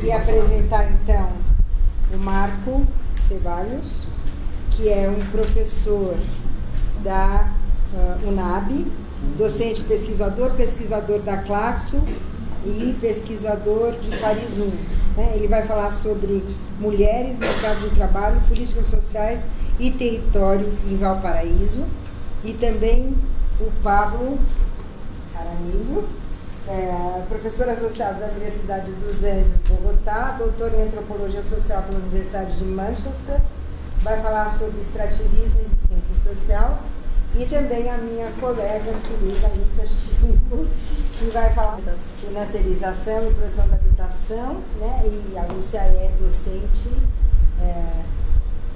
queria apresentar então o Marco Ceballos, que é um professor da UNAB, docente pesquisador da Claxo e pesquisador de Paris 1. Ele vai falar sobre mulheres, mercado de trabalho, políticas sociais e território em Valparaíso. E também o Pablo Jaramillo, professor associado da Universidade dos Andes, Bogotá, doutor em Antropologia Social pela Universidade de Manchester, vai falar sobre extrativismo e existência social. E também a minha colega querida, Lúcia Chico, que vai falar da financiarização e produção da habitação, né? E a Lúcia é docente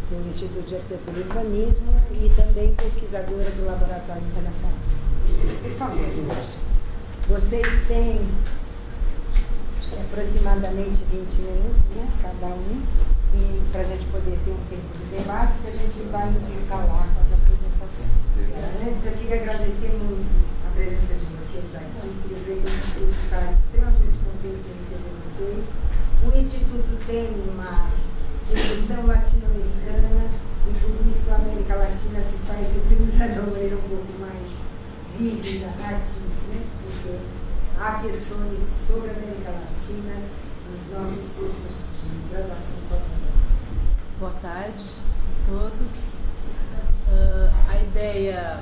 do Instituto de Arquitetura e Urbanismo e também pesquisadora do Laboratório Internacional. Por favor, Lúcia. Vocês têm aproximadamente 20 minutos, né? Cada um, e para a gente poder ter um tempo de debate que a gente vai intercalar com as apresentações. Antes, eu queria agradecer muito a presença de vocês aqui, queria dizer que o Instituto está extremamente contente em receber vocês. O Instituto tem uma dimensão latino-americana e por isso a América Latina se faz representar de uma maneira um pouco mais vívida aqui, né? Porque há questões sobre a América Latina nos nossos cursos de graduação e pós-graduação. Boa tarde a todos. A ideia,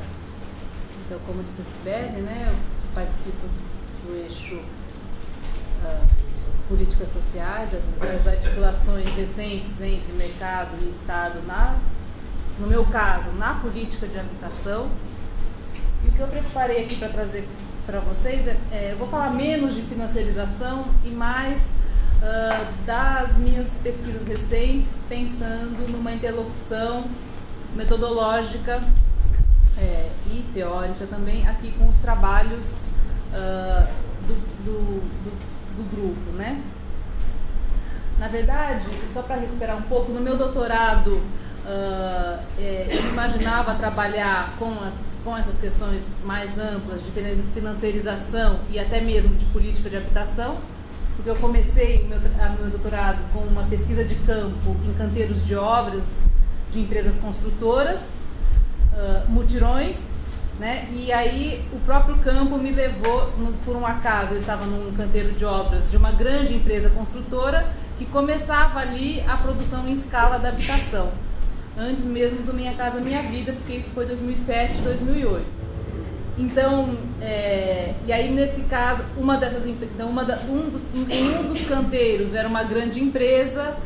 então, como disse a Sibeli, né, eu participo do eixo políticas sociais, as articulações recentes entre mercado e Estado, no meu caso, na política de habitação. E o que eu preparei aqui para trazer para vocês eu vou falar menos de financiarização e mais das minhas pesquisas recentes, pensando numa interlocução metodológica e teórica também aqui com os trabalhos do grupo, né? Na verdade, só para recuperar um pouco, no meu doutorado eu imaginava trabalhar com essas questões mais amplas de financiarização e até mesmo de política de habitação, porque eu comecei meu doutorado com uma pesquisa de campo em canteiros de obras de empresas construtoras, mutirões, né? E aí o próprio campo me levou, por um acaso, eu estava num canteiro de obras de uma grande empresa construtora que começava ali a produção em escala da habitação, antes mesmo do Minha Casa Minha Vida, porque isso foi 2007, 2008. Então, e aí nesse caso, em um dos canteiros era uma grande empresa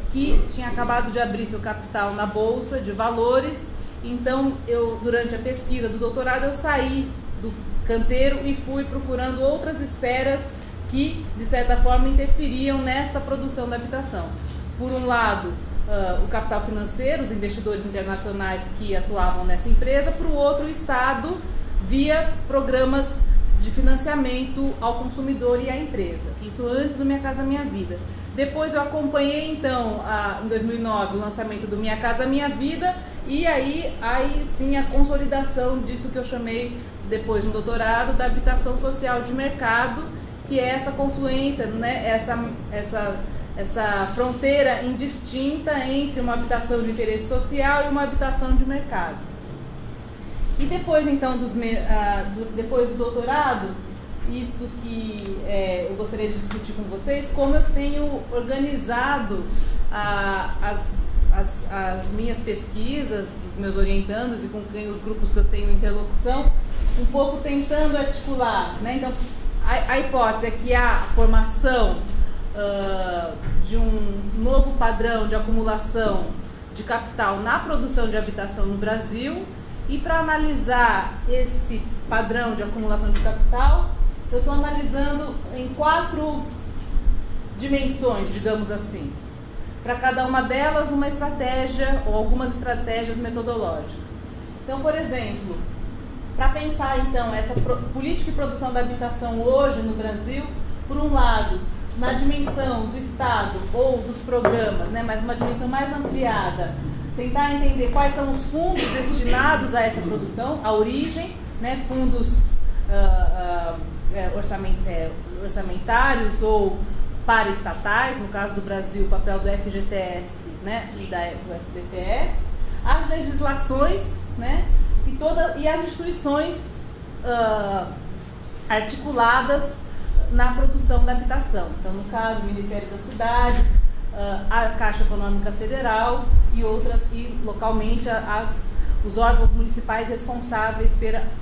que tinha acabado de abrir seu capital na Bolsa de Valores. Então, durante a pesquisa do doutorado, eu saí do canteiro e fui procurando outras esferas que, de certa forma, interferiam nesta produção da habitação. Por um lado, o capital financeiro, os investidores internacionais que atuavam nessa empresa, para o outro, o Estado, via programas de financiamento ao consumidor e à empresa. Isso antes do Minha Casa Minha Vida. Depois eu acompanhei, então, em 2009, o lançamento do Minha Casa Minha Vida, e aí sim a consolidação disso que eu chamei, depois no doutorado, da habitação social de mercado, que é essa confluência, né, essa fronteira indistinta entre uma habitação de interesse social e uma habitação de mercado. E depois, então, depois do doutorado, isso que eu gostaria de discutir com vocês, como eu tenho organizado as minhas pesquisas, dos meus orientandos e com os grupos que eu tenho interlocução, um pouco tentando articular, né? Então, a hipótese é que há a formação de um novo padrão de acumulação de capital na produção de habitação no Brasil, e para analisar esse padrão de acumulação de capital, eu estou analisando em 4 dimensões, digamos assim. Para cada uma delas, uma estratégia ou algumas estratégias metodológicas. Então, por exemplo, para pensar então essa política de produção da habitação hoje no Brasil, por um lado, na dimensão do Estado ou dos programas, né, mas uma dimensão mais ampliada, tentar entender quais são os fundos destinados a essa produção, a origem, né, fundos orçamentários ou paraestatais, no caso do Brasil, o papel do FGTS, né, e do SBPE, as legislações, né, e as instituições articuladas na produção da habitação. Então, no caso, o Ministério das Cidades, a Caixa Econômica Federal e outras, e localmente os órgãos municipais responsáveis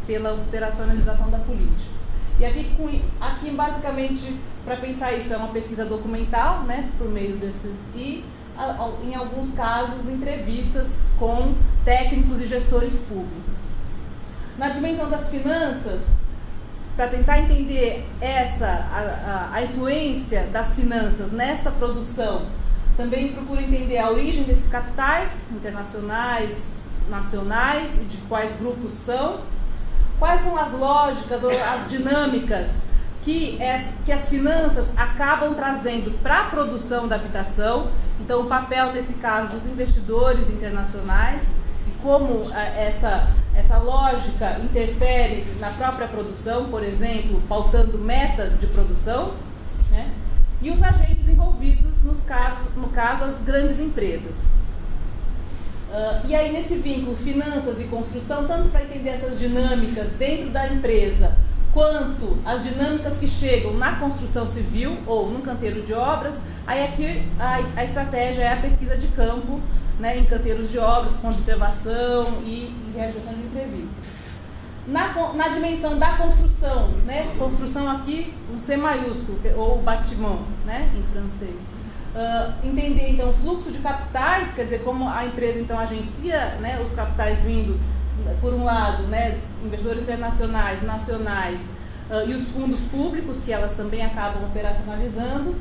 pela operacionalização da política. E aqui basicamente, para pensar isso, é uma pesquisa documental, né, por meio desses, e em alguns casos entrevistas com técnicos e gestores públicos. Na dimensão das finanças, para tentar entender a influência das finanças nesta produção, também procuro entender a origem desses capitais internacionais, nacionais e de quais grupos são, quais são as lógicas ou as dinâmicas que as finanças acabam trazendo para a produção da habitação. Então, o papel, nesse caso, dos investidores internacionais e como essa lógica interfere na própria produção, por exemplo, pautando metas de produção, né? E os agentes envolvidos, no caso, as grandes empresas. E aí, nesse vínculo, finanças e construção, tanto para entender essas dinâmicas dentro da empresa, quanto as dinâmicas que chegam na construção civil ou no canteiro de obras, aí aqui a estratégia é a pesquisa de campo, né, em canteiros de obras, com observação e realização de entrevistas. Na dimensão da construção, né, construção aqui, um C maiúsculo, ou bâtiment, né, em francês. Entender, então, o fluxo de capitais, quer dizer, como a empresa, então, agencia, né, os capitais vindo, por um lado, né, investidores internacionais, nacionais, e os fundos públicos, que elas também acabam operacionalizando.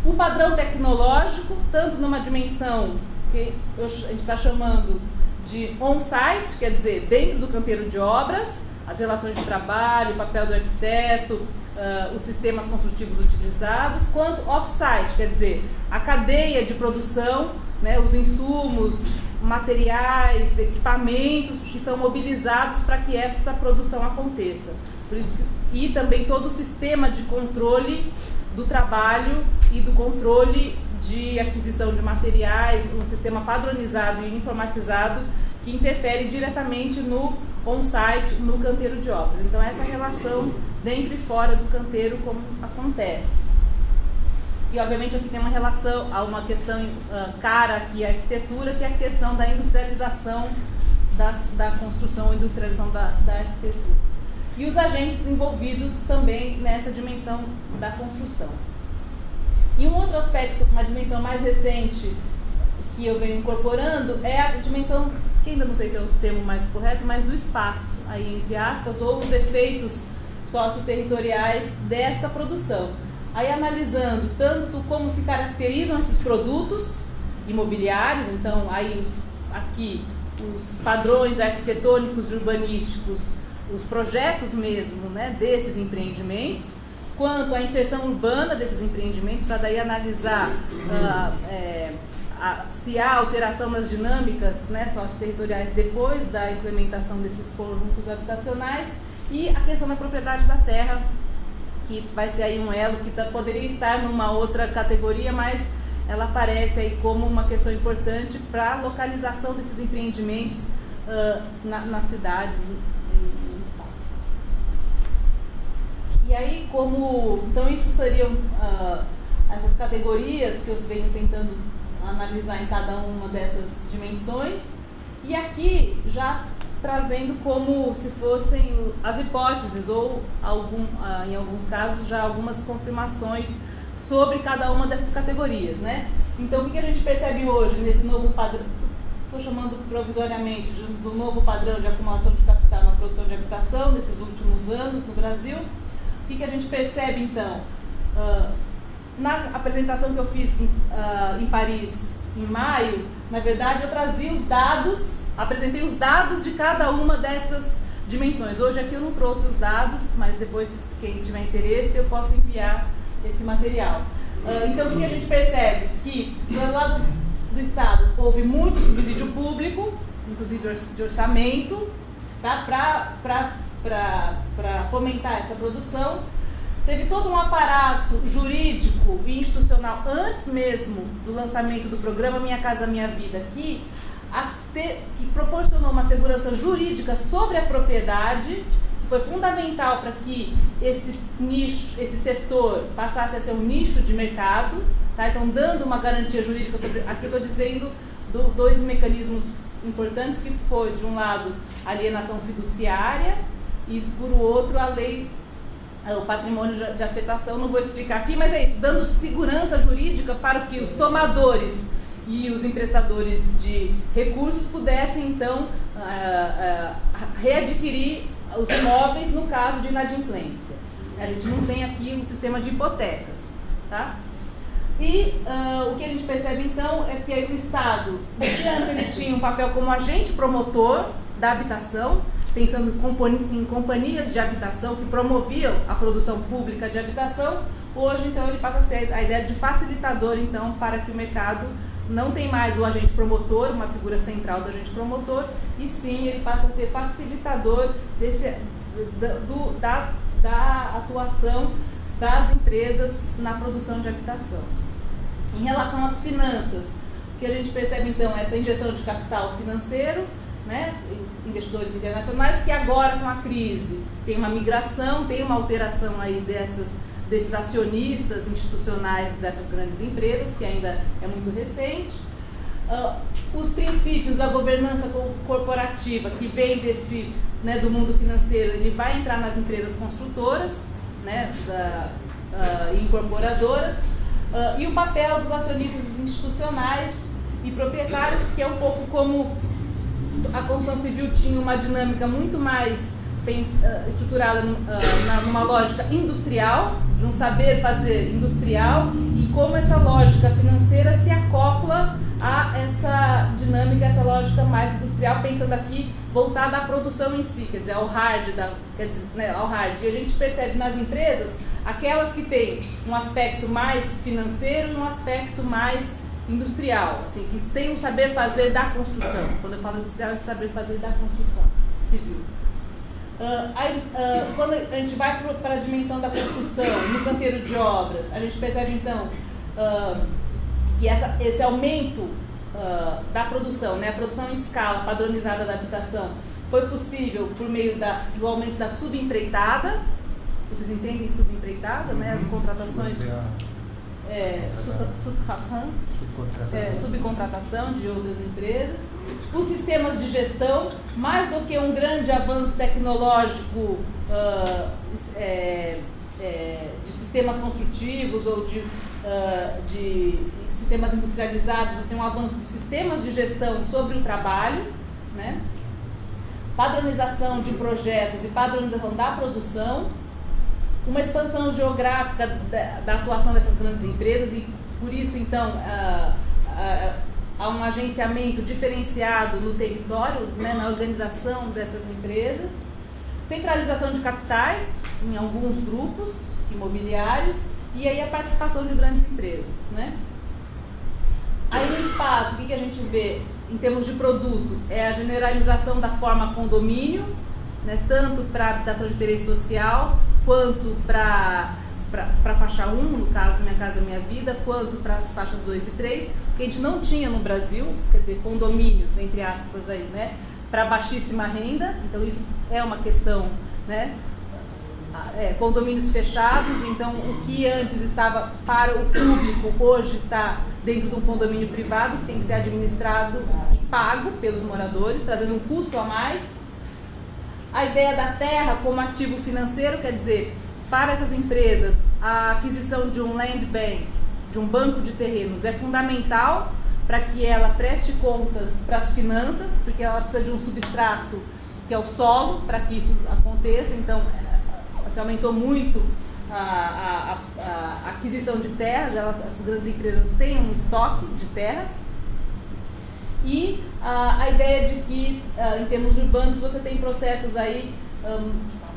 O padrão tecnológico, tanto numa dimensão que a gente está chamando de on-site, quer dizer, dentro do canteiro de obras, as relações de trabalho, o papel do arquiteto, os sistemas construtivos utilizados, quanto off-site, quer dizer, a cadeia de produção, né, os insumos, materiais, equipamentos que são mobilizados para que esta produção aconteça. Por isso e também todo o sistema de controle do trabalho e do controle de aquisição de materiais, um sistema padronizado e informatizado que interfere diretamente no on-site, no canteiro de obras. Então, essa relação dentro e fora do canteiro, como acontece. E, obviamente, aqui tem uma relação, há uma questão cara aqui, a arquitetura, que é a questão da industrialização da construção, industrialização da arquitetura. E os agentes envolvidos também nessa dimensão da construção. E um outro aspecto, uma dimensão mais recente que eu venho incorporando é a dimensão, que ainda não sei se é o termo mais correto, mas do espaço, aí entre aspas, ou os efeitos socioterritoriais desta produção. Aí analisando tanto como se caracterizam esses produtos imobiliários, então aí os padrões arquitetônicos e urbanísticos, os projetos mesmo, né, desses empreendimentos, quanto à inserção urbana desses empreendimentos, para daí analisar se há alteração nas dinâmicas, né, socioterritoriais depois da implementação desses conjuntos habitacionais, e a questão da propriedade da terra, que vai ser aí um elo que poderia estar numa outra categoria, mas ela aparece aí como uma questão importante para a localização desses empreendimentos nas cidades e no espaço. E aí, então isso seriam essas categorias que eu venho tentando analisar em cada uma dessas dimensões, e aqui já trazendo como se fossem as hipóteses ou em alguns casos já algumas confirmações sobre cada uma dessas categorias, né? Então, o que a gente percebe hoje nesse novo padrão, estou chamando provisoriamente do novo padrão de acumulação de capital na produção de habitação nesses últimos anos no Brasil? O que a gente percebe, então? Na apresentação que eu fiz em Paris em maio, na verdade eu trazia os dados, apresentei os dados de cada uma dessas dimensões. Hoje aqui eu não trouxe os dados, mas depois, quem tiver interesse, eu posso enviar esse material. Então, o que a gente percebe? Que do lado do Estado houve muito subsídio público, inclusive de orçamento, tá? Para fomentar essa produção. teve todo um aparato jurídico e institucional antes mesmo do lançamento do programa Minha Casa Minha Vida, que proporcionou uma segurança jurídica sobre a propriedade, que foi fundamental para que esse setor passasse a ser um nicho de mercado, tá? Então dando uma garantia jurídica sobre, aqui eu estou dizendo dois mecanismos importantes, que foi, de um lado, a alienação fiduciária e, por outro, a lei, o patrimônio de afetação. Não vou explicar aqui, mas é isso, dando segurança jurídica para que os tomadores e os emprestadores de recursos pudessem, então, readquirir os imóveis no caso de inadimplência. A gente não tem aqui um sistema de hipotecas, tá? E o que a gente percebe, então, é que o Estado, se antes ele tinha um papel como agente promotor da habitação, pensando em companhias de habitação que promoviam a produção pública de habitação, hoje, então, ele passa a ser a ideia de facilitador, então, para que o mercado não tem mais o agente promotor, uma figura central do agente promotor, e sim, ele passa a ser facilitador da atuação das empresas na produção de habitação. Em relação às finanças, o que a gente percebe, então, é essa injeção de capital financeiro, né, investidores internacionais, que agora, com a crise, tem uma migração, tem uma alteração aí desses acionistas institucionais dessas grandes empresas, que ainda é muito recente. Os princípios da governança corporativa, que vem do mundo financeiro, ele vai entrar nas empresas construtoras, né, incorporadoras, e o papel dos acionistas institucionais e proprietários, que é um pouco como a construção civil tinha uma dinâmica muito mais estruturada numa lógica industrial, de um saber fazer industrial, e como essa lógica financeira se acopla a essa dinâmica, essa lógica mais industrial, pensando aqui voltada à produção em si, quer dizer, ao hard, ao hard. E a gente percebe nas empresas aquelas que têm um aspecto mais financeiro e um aspecto mais industrial, assim, que tem um saber fazer da construção. Quando eu falo industrial, é saber fazer da construção civil. Quando a gente vai para a dimensão da construção, no canteiro de obras, a gente percebe então que esse aumento da produção, né, a produção em escala padronizada da habitação, foi possível por meio do aumento da subempreitada. Vocês entendem subempreitada, né? As contratações, subcontratação de outras empresas. Os sistemas de gestão, mais do que um grande avanço tecnológico de sistemas construtivos ou de sistemas industrializados, você tem um avanço de sistemas de gestão sobre o trabalho, né? Padronização de projetos e padronização da produção, uma expansão geográfica da atuação dessas grandes empresas, e por isso, então, há um agenciamento diferenciado no território, né, na organização dessas empresas, centralização de capitais em alguns grupos imobiliários, e aí a participação de grandes empresas, né? Aí no espaço, o que a gente vê em termos de produto é a generalização da forma condomínio, né, tanto para habitação de interesse social, quanto para faixa 1, no caso do Minha Casa Minha Vida, quanto para as faixas 2 e 3, que a gente não tinha no Brasil, quer dizer, condomínios, entre aspas, aí, né, para baixíssima renda. Então isso é uma questão, né, condomínios fechados. Então o que antes estava para o público, hoje está dentro de um condomínio privado, que tem que ser administrado e pago pelos moradores, trazendo um custo a mais. A ideia da terra como ativo financeiro, quer dizer, para essas empresas, a aquisição de um land bank, de um banco de terrenos, é fundamental para que ela preste contas para as finanças, porque ela precisa de um substrato, que é o solo, para que isso aconteça. Então, se aumentou muito a aquisição de terras, as grandes empresas têm um estoque de terras. E a ideia de que, em termos urbanos, você tem processos aí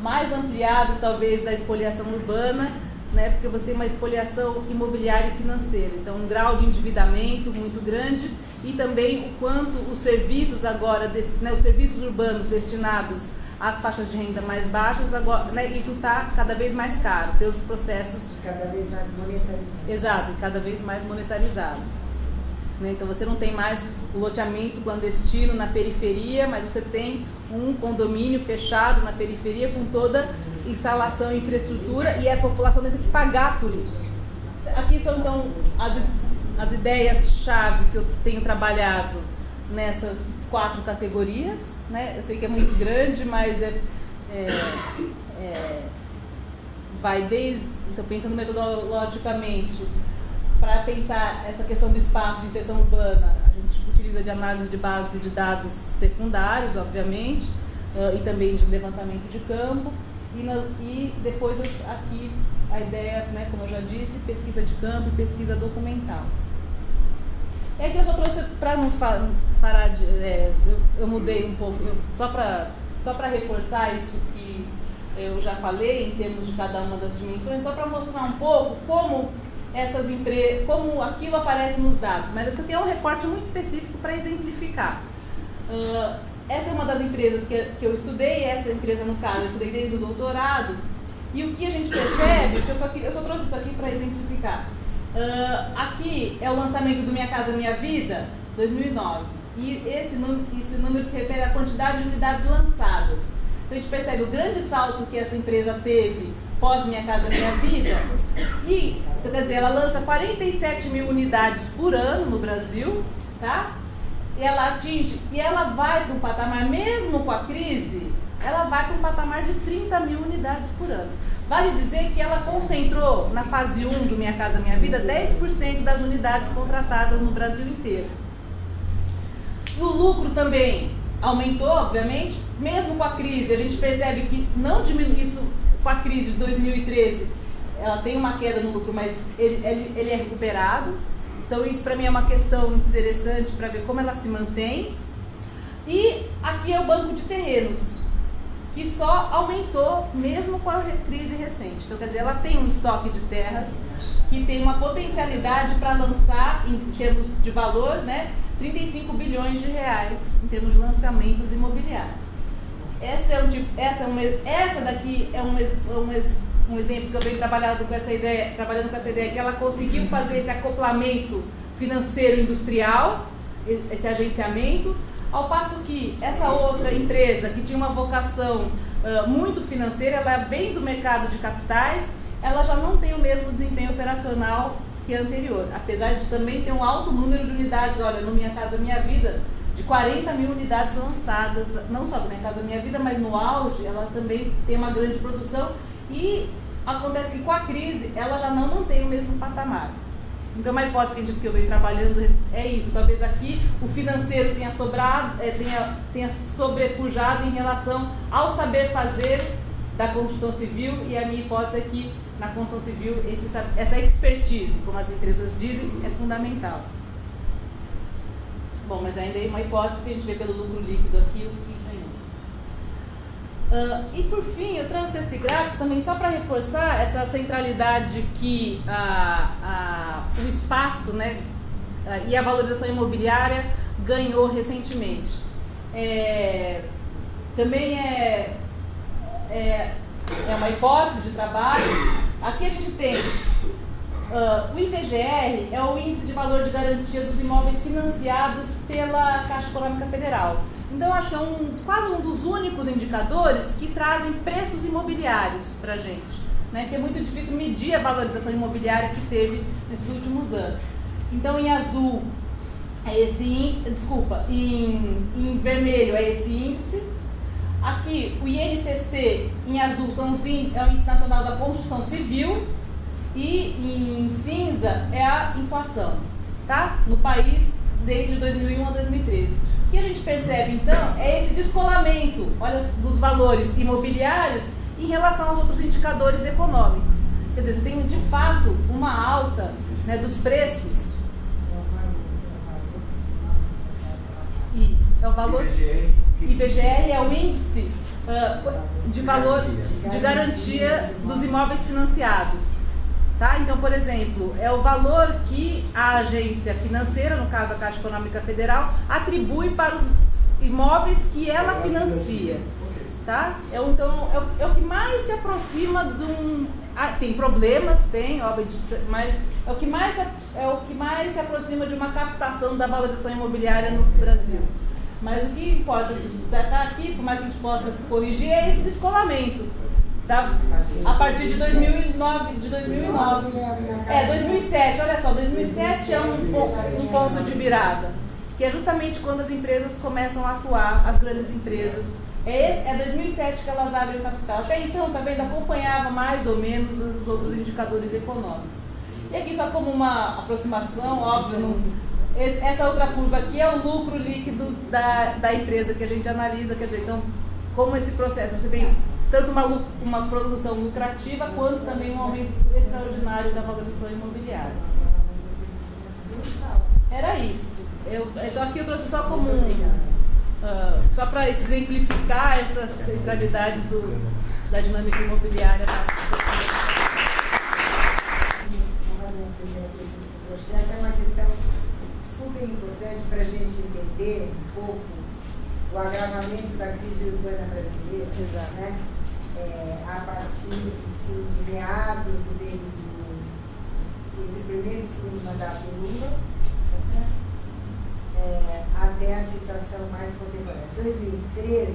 mais ampliados, talvez, da espoliação urbana, né, porque você tem uma espoliação imobiliária e financeira. Então, um grau de endividamento muito grande, e também o quanto os serviços agora, né, os serviços urbanos destinados as faixas de renda mais baixas, agora, né, isso está cada vez mais caro, ter os processos... Cada vez mais monetarizado. Exato, e cada vez mais monetarizado. Né? Então você não tem mais o loteamento clandestino na periferia, mas você tem um condomínio fechado na periferia com toda instalação e infraestrutura, e essa população tem que pagar por isso. Aqui são então as ideias-chave que eu tenho trabalhado nessas 4 categorias, né? Eu sei que é muito grande, mas vai desde, então pensando metodologicamente, para pensar essa questão do espaço de inserção urbana, a gente utiliza de análise de base de dados secundários, obviamente, e também de levantamento de campo, e depois aqui a ideia, né, como eu já disse, pesquisa de campo e pesquisa documental. E aqui eu só trouxe, para não parar de... eu mudei um pouco, só para reforçar isso que eu já falei, em termos de cada uma das dimensões, só para mostrar um pouco como essas empresas, como aquilo aparece nos dados. Mas isso aqui é um recorte muito específico para exemplificar. Essa é uma das empresas que eu estudei, essa empresa, no caso, eu estudei desde o doutorado, e o que a gente percebe, eu só trouxe isso aqui para exemplificar. Aqui é o lançamento do Minha Casa Minha Vida, 2009, e esse número se refere à quantidade de unidades lançadas. Então a gente percebe o grande salto que essa empresa teve pós Minha Casa Minha Vida, e, então, quer dizer, ela lança 47 mil unidades por ano no Brasil, tá? E ela vai para um patamar, mesmo com a crise, ela vai para um patamar de 30 mil unidades por ano. Vale dizer que ela concentrou, na fase 1 do Minha Casa Minha Vida, 10% das unidades contratadas no Brasil inteiro. O lucro também aumentou, obviamente, mesmo com a crise. A gente percebe que não diminui isso com a crise de 2013. Ela tem uma queda no lucro, mas ele é recuperado. Então isso para mim é uma questão interessante para ver como ela se mantém. E aqui é o banco de terrenos, que só aumentou mesmo com a crise recente. Então, quer dizer, ela tem um estoque de terras que tem uma potencialidade para lançar, em termos de valor, né, 35 bilhões de reais em termos de lançamentos imobiliários. Essa daqui é um exemplo que eu venho trabalhando com essa ideia, que ela conseguiu fazer esse acoplamento financeiro industrial, esse agenciamento, ao passo que essa outra empresa, que tinha uma vocação muito financeira, ela vem do mercado de capitais, ela já não tem o mesmo desempenho operacional que a anterior, apesar de também ter um alto número de unidades. Olha, no Minha Casa Minha Vida, de 40 mil unidades lançadas, não só no Minha Casa Minha Vida, mas no auge, ela também tem uma grande produção, e acontece que com a crise, ela já não mantém o mesmo patamar. Então, uma hipótese que eu venho trabalhando é isso. Talvez aqui o financeiro tenha sobrepujado em relação ao saber fazer da construção civil, e a minha hipótese é que na construção civil essa expertise, como as empresas dizem, é fundamental. Bom, mas ainda é uma hipótese que a gente vê pelo lucro líquido aqui, o que ganhou. E por fim, eu trouxe esse gráfico também só para reforçar essa centralidade que o espaço, né, e a valorização imobiliária ganhou recentemente. Também é uma hipótese de trabalho. Aqui a gente tem o IVGR, é o Índice de Valor de Garantia dos Imóveis Financiados pela Caixa Econômica Federal. Então, acho que é quase um dos únicos indicadores que trazem preços imobiliários para a gente, né? Porque é muito difícil medir a valorização imobiliária que teve nesses últimos anos. Então, em azul é esse em vermelho é esse índice. Aqui, o INCC em azul é o Índice Nacional da Construção Civil, e em cinza é a inflação, tá? No país desde 2001 a 2013. O que a gente percebe, então, é esse descolamento, olha, dos valores imobiliários em relação aos outros indicadores econômicos. Quer dizer, você tem, de fato, uma alta, né, dos preços. Isso, é o valor... IVGR é o Índice de Valor de Garantia dos Imóveis Financiados. Tá? Então, por exemplo, é o valor que a agência financeira, no caso a Caixa Econômica Federal, atribui para os imóveis que ela financia. tá? Então, é o que mais se aproxima de um... tem problemas, óbvio, mas é o que mais se aproxima de uma captação da valorização imobiliária no Brasil. Mas o que pode destacar aqui, por mais que a gente possa corrigir, é esse descolamento. A partir de 2009. 2007, olha só, 2007 é um ponto de virada, que é justamente quando as empresas começam a atuar, as grandes empresas. É 2007 que elas abrem o capital. Até então, tá vendo, acompanhava mais ou menos os outros indicadores econômicos. E aqui só como uma aproximação, óbvio, essa outra curva aqui é o lucro líquido da empresa que a gente analisa, quer dizer, então, como esse processo, você tem tanto uma produção lucrativa, quanto também um aumento extraordinário da valorização imobiliária. Era isso. Então aqui eu trouxe só como só para exemplificar essa centralidade da dinâmica imobiliária. Essa é uma questão super importante para a gente entender um pouco o agravamento da crise urbana brasileira. Exato. Né? A partir de meados do período entre o primeiro e segundo mandato do Lula, tá certo? Até a situação mais contemporânea. 2013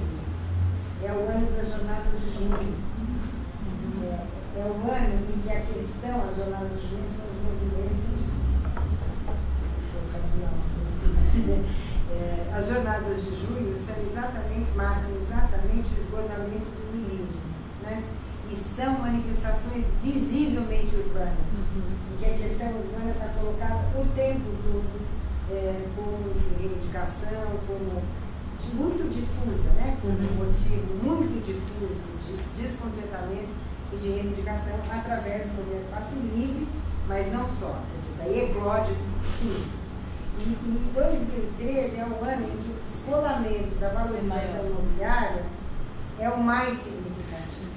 é o ano das jornadas de junho. É o ano em que a questão, as jornadas de junho são os movimentos. As jornadas de junho marcam exatamente o esgotamento do niilismo, né? E são manifestações visivelmente urbanas, em que a questão urbana está colocada o tempo todo como reivindicação, como muito difusa, né? Como um motivo muito difuso de descontentamento e de reivindicação através do movimento passe livre, mas não só, quer dizer, daí eclode tudo. E 2013 é o ano em que o descolamento da valorização imobiliária é o mais significativo.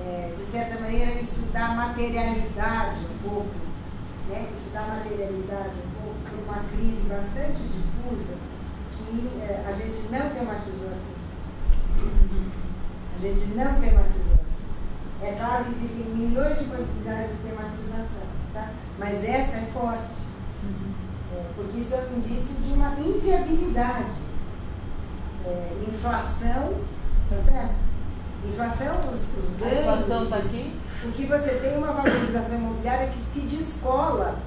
Né? De certa maneira, isso dá materialidade um pouco, né? Isso dá materialidade um pouco para uma crise bastante difusa que a gente não tematizou assim. A gente não tematizou assim. É claro que existem milhões de possibilidades de tematização, tá? Mas essa é forte. Porque isso é um indício de uma inviabilidade. Inflação, tá certo? Inflação, os ganhos. A inflação está aqui. Porque você tem uma valorização imobiliária que se descola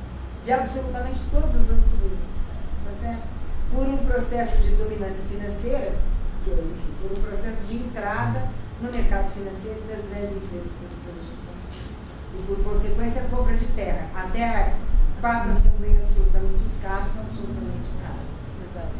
de absolutamente todos os outros índices, tá certo? Por um processo de dominância financeira, enfim, por um processo de entrada no mercado financeiro das grandes empresas produtoras de inflação. E por consequência, a compra de terra. A terra passa a ser um bem absolutamente escasso, absolutamente caro. Exato.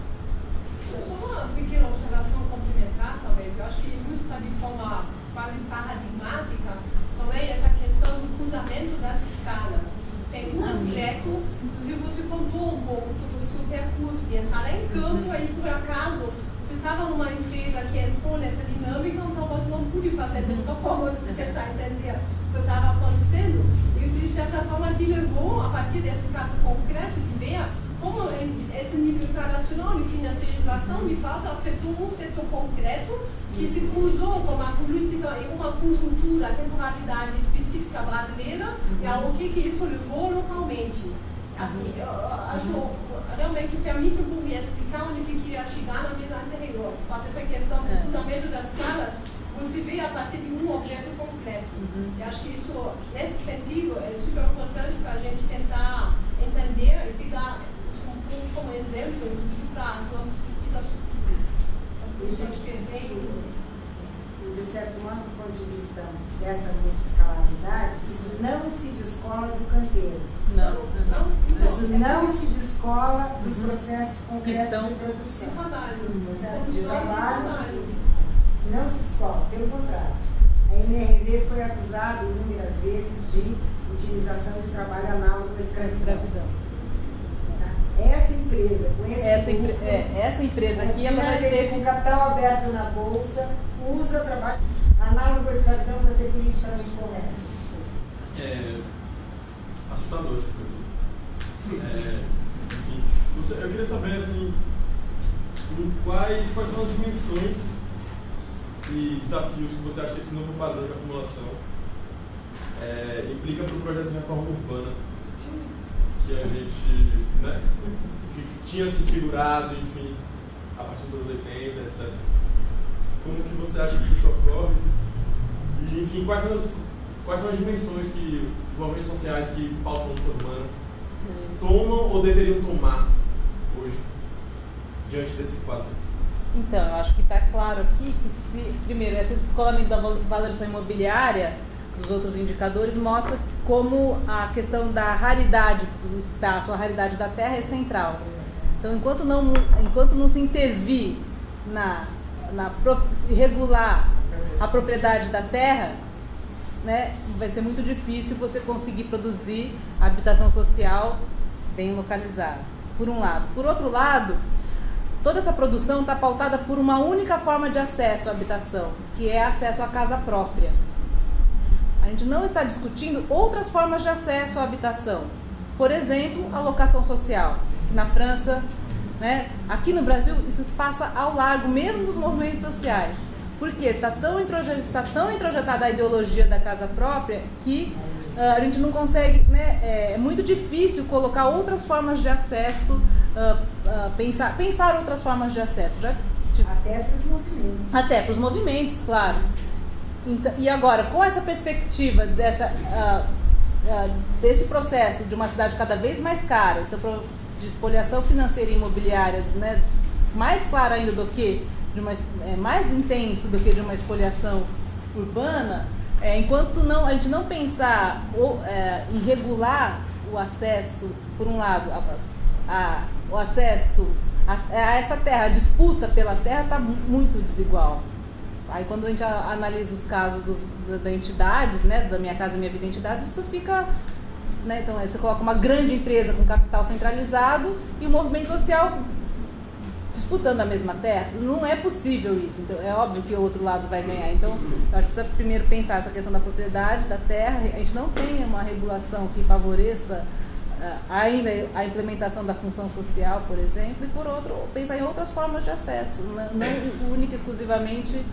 Só uma pequena observação complementar, talvez. Eu acho que ilustra de forma quase paradigmática também essa questão do cruzamento das escalas. Você tem um objeto, inclusive você contou um pouco todo o seu percurso de entrar em campo e por acaso você estava numa empresa que entrou nessa dinâmica, então você não pôde fazer de outra forma de tentar entender o que estava acontecendo. E isso, de certa forma, te levou, a partir desse caso concreto, de ver como esse nível internacional de financiarização, de fato, afetou um setor concreto que se cruzou com uma política e uma conjuntura, a temporalidade específica brasileira, e ao que isso levou localmente. Assim, eu acho, realmente permite um pouco explicar onde que queria chegar na mesa anterior. De fato, essa questão do cruzamento das escalas, você vê a partir de um objeto concreto. Eu acho que isso, nesse sentido, é super importante para a gente tentar entender e pegar isso um pouco como exemplo, inclusive para as nossas pesquisas futuras. De certo ponto de vista dessa multiscalaridade, isso não se descola do canteiro. Isso não se descola dos processos concretos de produção. De trabalho. Não se descola, pelo contrário. A MRV foi acusada inúmeras vezes de utilização de trabalho análogo à escravidão. Essa empresa, com essa empresa aqui, ela já esteve com capital aberto na bolsa, usa trabalho análogo à escravidão para ser politicamente correto. Assustador esse coisa. Enfim, eu queria saber assim, quais são as dimensões e desafios que você acha que esse novo padrão de acumulação implica para o projeto de reforma urbana que a gente, né, que tinha se figurado, enfim, a partir dos anos 80, etc. Como que você acha que isso ocorre? E, enfim, quais são as dimensões que os movimentos sociais que pautam a luta urbana tomam ou deveriam tomar hoje, diante desse quadro? Então, eu acho que está claro aqui que, primeiro, esse descolamento da valorização imobiliária dos outros indicadores mostra como a questão da raridade do espaço, a raridade da terra é central. Então, enquanto não se intervir regular a propriedade da terra, né, vai ser muito difícil você conseguir produzir habitação social bem localizada, por um lado. Por outro lado, toda essa produção está pautada por uma única forma de acesso à habitação, que é acesso à casa própria. A gente não está discutindo outras formas de acesso à habitação. Por exemplo, a locação social. Na França, né? Aqui no Brasil, isso passa ao largo, mesmo dos movimentos sociais. Porque está tão introjetada a ideologia da casa própria que a gente não consegue, né? É muito difícil colocar outras formas de acesso, pensar outras formas de acesso. Até para os movimentos. Até para os movimentos, claro. Então, e agora, com essa perspectiva desse processo de uma cidade cada vez mais cara, então, de espoliação financeira e imobiliária, né, mais clara ainda do que mais intenso do que de uma espoliação urbana, enquanto a gente não pensar em regular o acesso, por um lado, o acesso a essa terra, a disputa pela terra está muito desigual. Aí quando a gente analisa os casos da entidades, né, da Minha Casa Minha Vida Entidades, isso fica, né, então você coloca uma grande empresa com capital centralizado e o movimento social disputando a mesma terra. Não é possível isso, então é óbvio que o outro lado vai ganhar. Então eu acho que precisa primeiro pensar essa questão da propriedade da terra. A gente não tem uma regulação que favoreça ainda a implementação da função social, por exemplo, e por outro, pensar em outras formas de acesso, não única e exclusivamente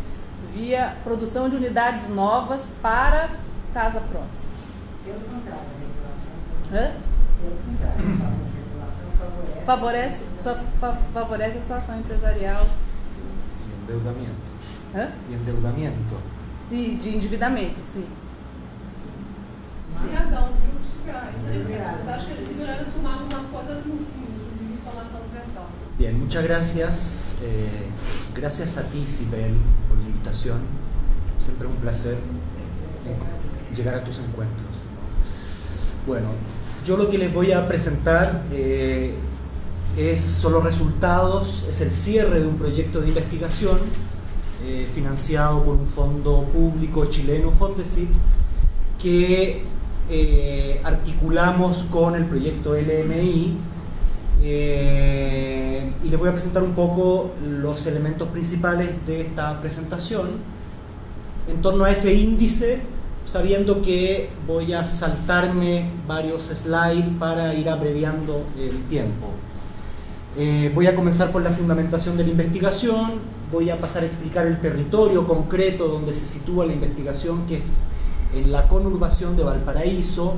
via produção de unidades novas para casa própria. Pelo contrário, a regulação favorece a situação empresarial. Endeudamento. E de endividamento, sim. Obrigadão, super interessante. Mas acho que a gente deveria tomar algumas coisas no fim, inclusive falar transversal. Bien, muchas gracias. Gracias a ti, Sibel, por la invitación. Siempre un placer llegar a tus encuentros. Bueno, yo lo que les voy a presentar son los resultados, es el cierre de un proyecto de investigación financiado por un fondo público chileno, Fondesit, que articulamos con el proyecto LMI. Y les voy a presentar un poco los elementos principales de esta presentación en torno a ese índice, sabiendo que voy a saltarme varios slides para ir abreviando el tiempo. Voy a comenzar por la fundamentación de la investigación, voy a pasar a explicar el territorio concreto donde se sitúa la investigación, que es en la conurbación de Valparaíso.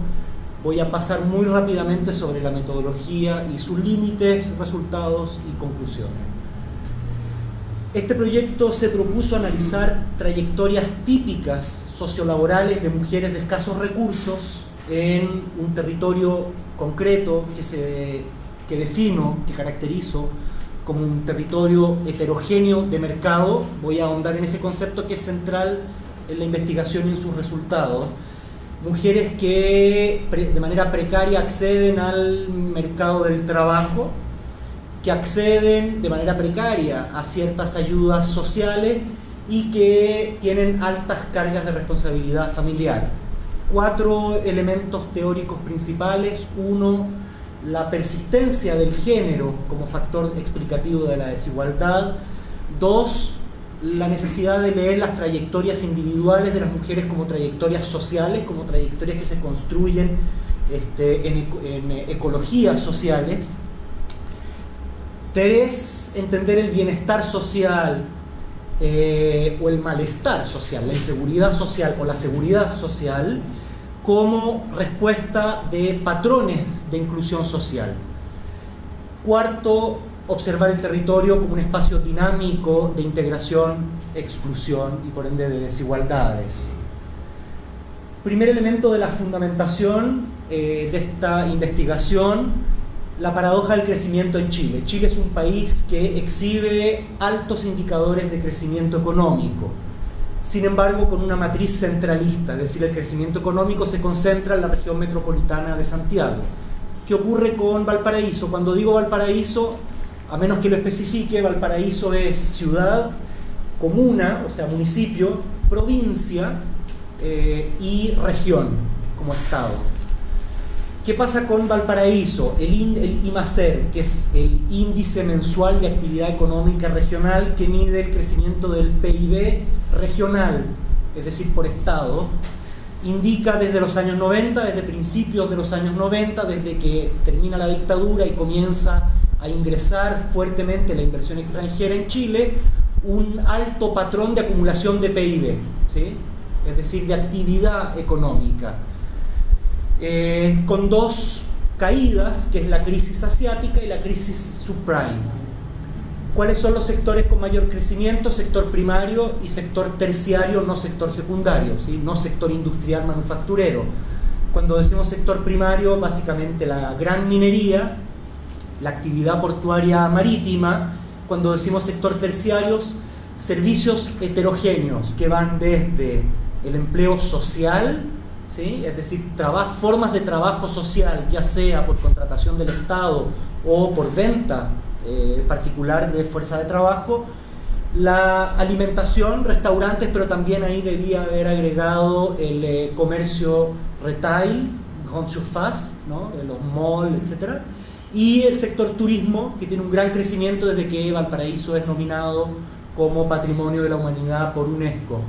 Voy a pasar muy rápidamente sobre la metodología y sus límites, resultados y conclusiones. Este proyecto se propuso analizar trayectorias típicas sociolaborales de mujeres de escasos recursos en un territorio concreto que defino, que caracterizo como un territorio heterogéneo de mercado. Voy a ahondar en ese concepto que es central en la investigación y en sus resultados. Mujeres que de manera precaria acceden al mercado del trabajo, que acceden de manera precaria a ciertas ayudas sociales y que tienen altas cargas de responsabilidad familiar. 4 elementos teóricos principales. 1, la persistencia del género como factor explicativo de la desigualdad. 2, la necesidad de leer las trayectorias individuales de las mujeres como trayectorias sociales, como trayectorias que se construyen en ecologías sociales. 3, entender el bienestar social o el malestar social, la inseguridad social o la seguridad social como respuesta de patrones de inclusión social. Cuarto, observar el territorio como un espacio dinámico de integración, exclusión y por ende de desigualdades. Primer elemento de la fundamentación de esta investigación, la paradoja del crecimiento en Chile. Chile es un país que exhibe altos indicadores de crecimiento económico, sin embargo con una matriz centralista, es decir, el crecimiento económico se concentra en la región metropolitana de Santiago. ¿Qué ocurre con Valparaíso? Cuando digo Valparaíso, a menos que lo especifique, Valparaíso es ciudad, comuna, o sea, municipio, provincia y región como estado. ¿Qué pasa con Valparaíso? El IMACER, que es el Índice Mensual de Actividad Económica Regional, que mide el crecimiento del PIB regional, es decir, por estado, indica desde los años 90, desde principios de los años 90, desde que termina la dictadura y comienza a ingresar fuertemente la inversión extranjera en Chile, un alto patrón de acumulación de PIB, ¿sí? Es decir, de actividad económica, con dos caídas, que es la crisis asiática y la crisis subprime. ¿Cuáles son los sectores con mayor crecimiento? Sector primario y sector terciario, no sector secundario, ¿sí? No sector industrial manufacturero. Cuando decimos sector primario, básicamente la gran minería, la actividad portuaria marítima. Cuando decimos sector terciario, servicios heterogéneos que van desde el empleo social, ¿sí? Es decir, formas de trabajo social, ya sea por contratación del Estado o por venta particular de fuerza de trabajo, la alimentación, restaurantes, pero también ahí debía haber agregado el comercio retail, grande surface, ¿no? De los malls, etc. Y el sector turismo, que tiene un gran crecimiento desde que Valparaíso es nominado como Patrimonio de la Humanidad por UNESCO.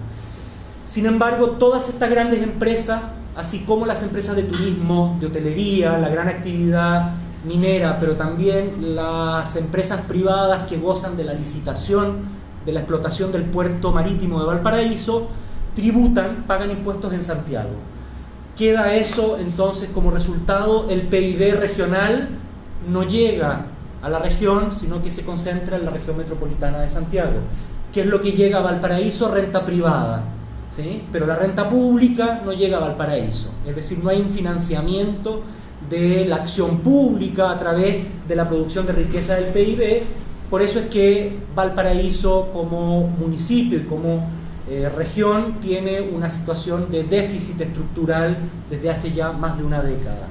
Sin embargo, todas estas grandes empresas, así como las empresas de turismo, de hotelería, la gran actividad minera, pero también las empresas privadas que gozan de la licitación, de la explotación del puerto marítimo de Valparaíso, tributan, pagan impuestos en Santiago. Queda eso entonces como resultado, el PIB regional no llega a la región, sino que se concentra en la región metropolitana de Santiago. ¿Qué es lo que llega a Valparaíso? Renta privada, ¿sí? Pero la renta pública no llega a Valparaíso, es decir, no hay un financiamiento de la acción pública a través de la producción de riqueza del PIB. Por eso es que Valparaíso como municipio y como región tiene una situación de déficit estructural desde hace ya más de una década.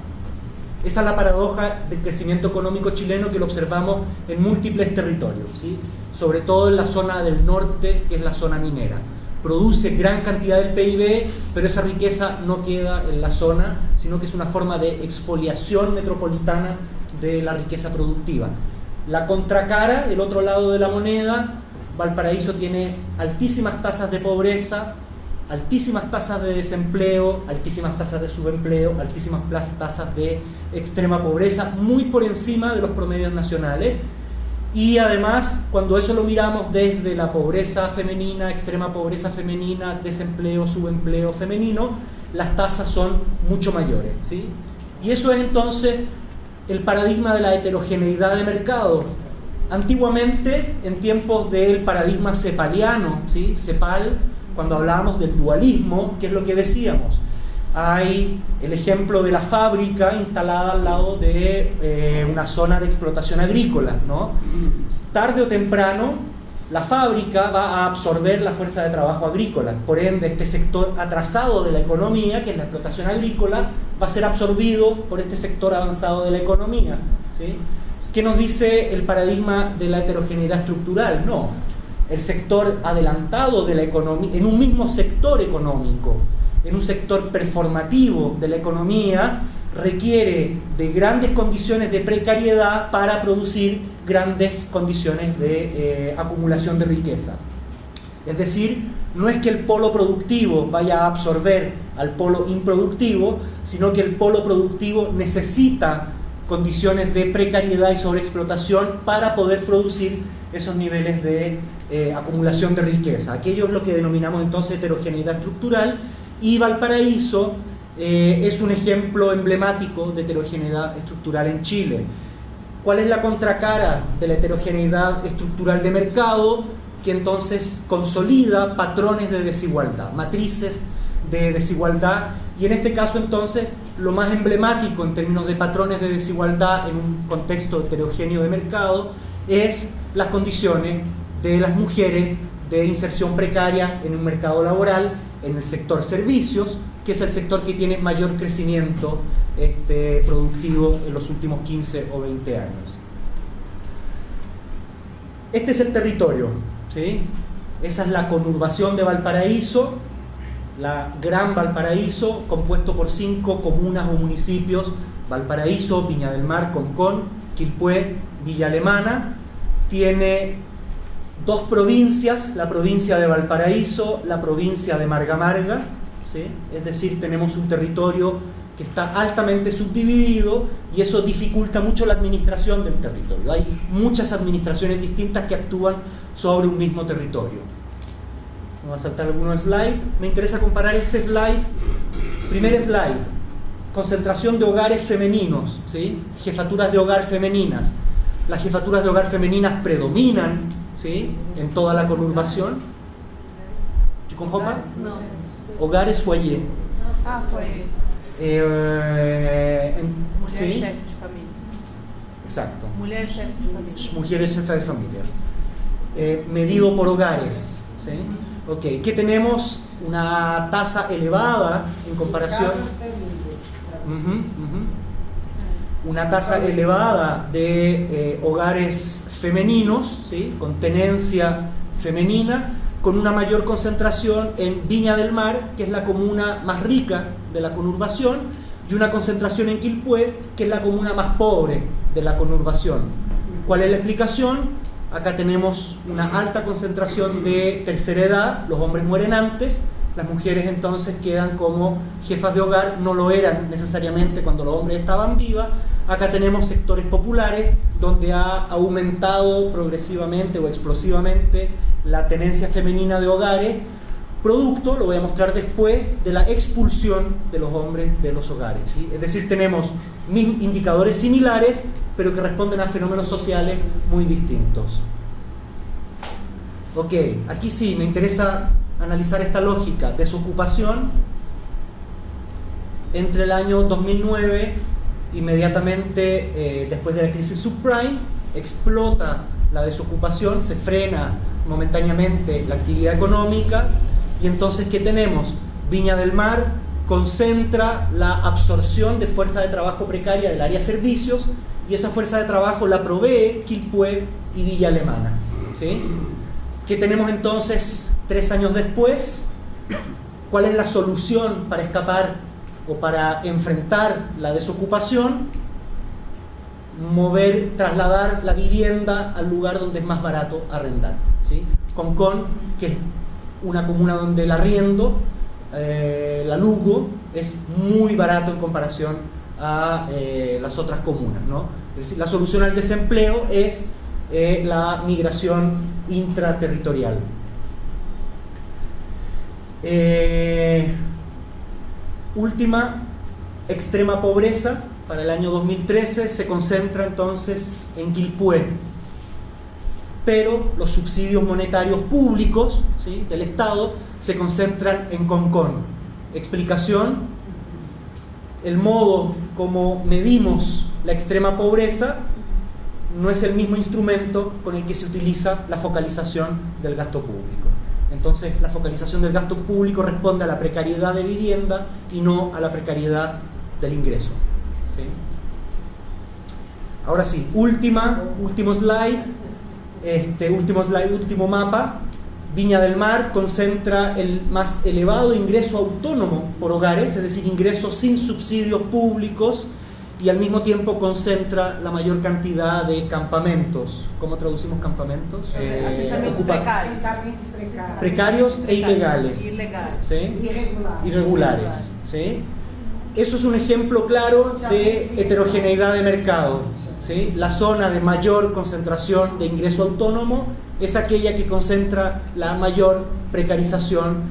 Esa es la paradoja del crecimiento económico chileno, que lo observamos en múltiples territorios, ¿sí? Sobre todo en la zona del norte, que es la zona minera. Produce gran cantidad del PIB, pero esa riqueza no queda en la zona, sino que es una forma de expoliación metropolitana de la riqueza productiva. La contracara, el otro lado de la moneda, Valparaíso tiene altísimas tasas de pobreza, altísimas tasas de desempleo, altísimas tasas de subempleo, altísimas tasas de extrema pobreza, muy por encima de los promedios nacionales. Y además, cuando eso lo miramos desde la pobreza femenina, extrema pobreza femenina, desempleo, subempleo femenino, las tasas son mucho mayores, ¿sí? Y eso es entonces el paradigma de la heterogeneidad de mercado. Antiguamente, en tiempos del paradigma cepaliano, ¿sí? Cepal, cuando hablábamos del dualismo, ¿qué es lo que decíamos? Hay el ejemplo de la fábrica instalada al lado de una zona de explotación agrícola, ¿no? Tarde o temprano, la fábrica va a absorber la fuerza de trabajo agrícola. Por ende, este sector atrasado de la economía, que es la explotación agrícola, va a ser absorbido por este sector avanzado de la economía, ¿sí? ¿Qué nos dice el paradigma de la heterogeneidad estructural? No. El sector adelantado de la economía, en un mismo sector económico, en un sector performativo de la economía, requiere de grandes condiciones de precariedad para producir grandes condiciones de acumulación de riqueza. Es decir, no es que el polo productivo vaya a absorber al polo improductivo, sino que el polo productivo necesita condiciones de precariedad y sobreexplotación para poder producir esos niveles de acumulación de riqueza. Aquello es lo que denominamos entonces heterogeneidad estructural, y Valparaíso es un ejemplo emblemático de heterogeneidad estructural en Chile. ¿Cuál es la contracara de la heterogeneidad estructural de mercado? Que entonces consolida patrones de desigualdad, matrices de desigualdad, y en este caso entonces lo más emblemático en términos de patrones de desigualdad en un contexto heterogéneo de mercado es las condiciones de las mujeres de inserción precaria en un mercado laboral en el sector servicios, que es el sector que tiene mayor crecimiento productivo en los últimos 15 o 20 años. Este es el territorio, ¿sí? Esa es la conurbación de Valparaíso, la Gran Valparaíso, compuesto por 5 comunas o municipios: Valparaíso, Viña del Mar, Concón, Quilpué, Villa Alemana. Tiene 2 provincias, la provincia de Valparaíso, la provincia de Marga Marga, ¿sí? Es decir, tenemos un territorio que está altamente subdividido, y eso dificulta mucho la administración del territorio. Hay muchas administraciones distintas que actúan sobre un mismo territorio. Vamos a saltar algunos slides. Me interesa comparar este slide. Primer slide: concentración de hogares femeninos, ¿sí? Jefaturas de hogar femeninas. Las jefaturas de hogar femeninas predominan, ¿sí?, en toda la conurbación. ¿Con Juanpa? No. Hogares foyer. Ah, foi. Mulher Mulher chefe de família. Exacto. Mulher chefe de família. Mujeres jefas de familias. Medido por hogares, ¿sí? Ok, ¿qué tenemos? Una tasa elevada en comparación. Una tasa elevada de hogares femeninos, ¿sí?, con tenencia femenina, con una mayor concentración en Viña del Mar, que es la comuna más rica de la conurbación, y una concentración en Quilpué, que es la comuna más pobre de la conurbación. ¿Cuál es la explicación? Acá tenemos una alta concentración de tercera edad, los hombres mueren antes, las mujeres entonces quedan como jefas de hogar, no lo eran necesariamente cuando los hombres estaban vivas. Acá tenemos sectores populares donde ha aumentado progresivamente o explosivamente la tenencia femenina de hogares, producto, lo voy a mostrar después, de la expulsión de los hombres de los hogares, ¿sí? Es decir, tenemos indicadores similares, pero que responden a fenómenos sociales muy distintos. Ok, aquí sí, me interesa analizar esta lógica. Desocupación entre el año 2009, inmediatamente después de la crisis subprime, explota la desocupación, se frena momentáneamente la actividad económica, y entonces ¿qué tenemos? Viña del Mar concentra la absorción de fuerza de trabajo precaria del área servicios, y esa fuerza de trabajo la provee Quilpué y Villa Alemana, ¿sí? ¿Qué tenemos entonces 3 años después? ¿Cuál es la solución para escapar o para enfrentar la desocupación? Trasladar la vivienda al lugar donde es más barato arrendar, ¿sí? Concón, que es una comuna donde el arriendo, la Lugo, es muy barato en comparación a las otras comunas, ¿no? Es decir, la solución al desempleo es la migración intraterritorial. Última, extrema pobreza. Para el año 2013 se concentra entonces en Quilpué, pero los subsidios monetarios públicos, ¿sí?, del Estado se concentran en Concón. Explicación: el modo como medimos la extrema pobreza no es el mismo instrumento con el que se utiliza la focalización del gasto público. Entonces, la focalización del gasto público responde a la precariedad de vivienda y no a la precariedad del ingreso, ¿sí? Ahora sí, último slide, último mapa. Viña del Mar concentra el más elevado ingreso autónomo por hogares, es decir, ingresos sin subsidios públicos, y al mismo tiempo concentra la mayor cantidad de campamentos. ¿Cómo traducimos campamentos? Asentamientos precarios. Precarios e ilegales. Ilegales. ¿Sí? Irregulares. ¿Sí? Eso es un ejemplo claro de heterogeneidad de mercado, ¿sí? La zona de mayor concentración de ingreso autónomo es aquella que concentra la mayor precarización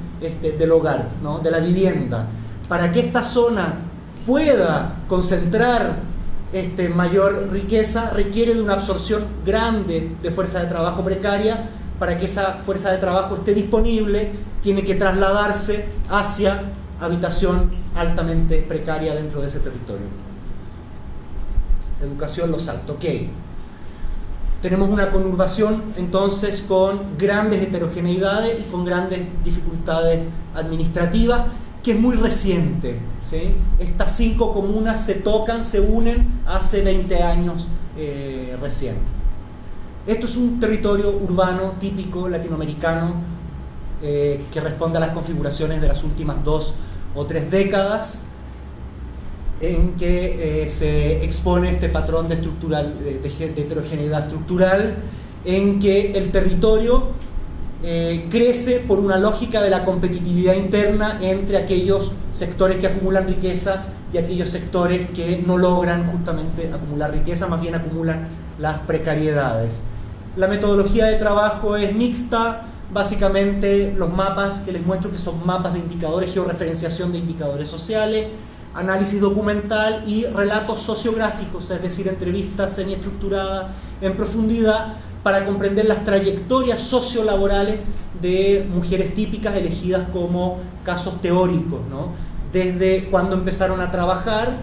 del hogar, ¿no? De la vivienda. Para que esta zona pueda concentrar mayor riqueza, requiere de una absorción grande de fuerza de trabajo precaria. Para que esa fuerza de trabajo esté disponible, tiene que trasladarse hacia habitación altamente precaria dentro de ese territorio. Educación, los saltos. Ok. Tenemos una conurbación entonces con grandes heterogeneidades y con grandes dificultades administrativas, que es muy reciente, ¿sí? Estas 5 comunas se tocan, se unen hace 20 años recién. Esto es un territorio urbano típico latinoamericano que responde a las configuraciones de las últimas 2 o 3 décadas, en que se expone este patrón de heterogeneidad estructural, en que el territorio crece por una lógica de la competitividad interna entre aquellos sectores que acumulan riqueza y aquellos sectores que no logran justamente acumular riqueza, más bien acumulan las precariedades. La metodología de trabajo es mixta. Básicamente los mapas que les muestro, que son mapas de indicadores, georreferenciación de indicadores sociales, análisis documental y relatos sociográficos, es decir, entrevistas semiestructuradas en profundidad para comprender las trayectorias sociolaborales de mujeres típicas elegidas como casos teóricos, ¿no? Desde cuando empezaron a trabajar,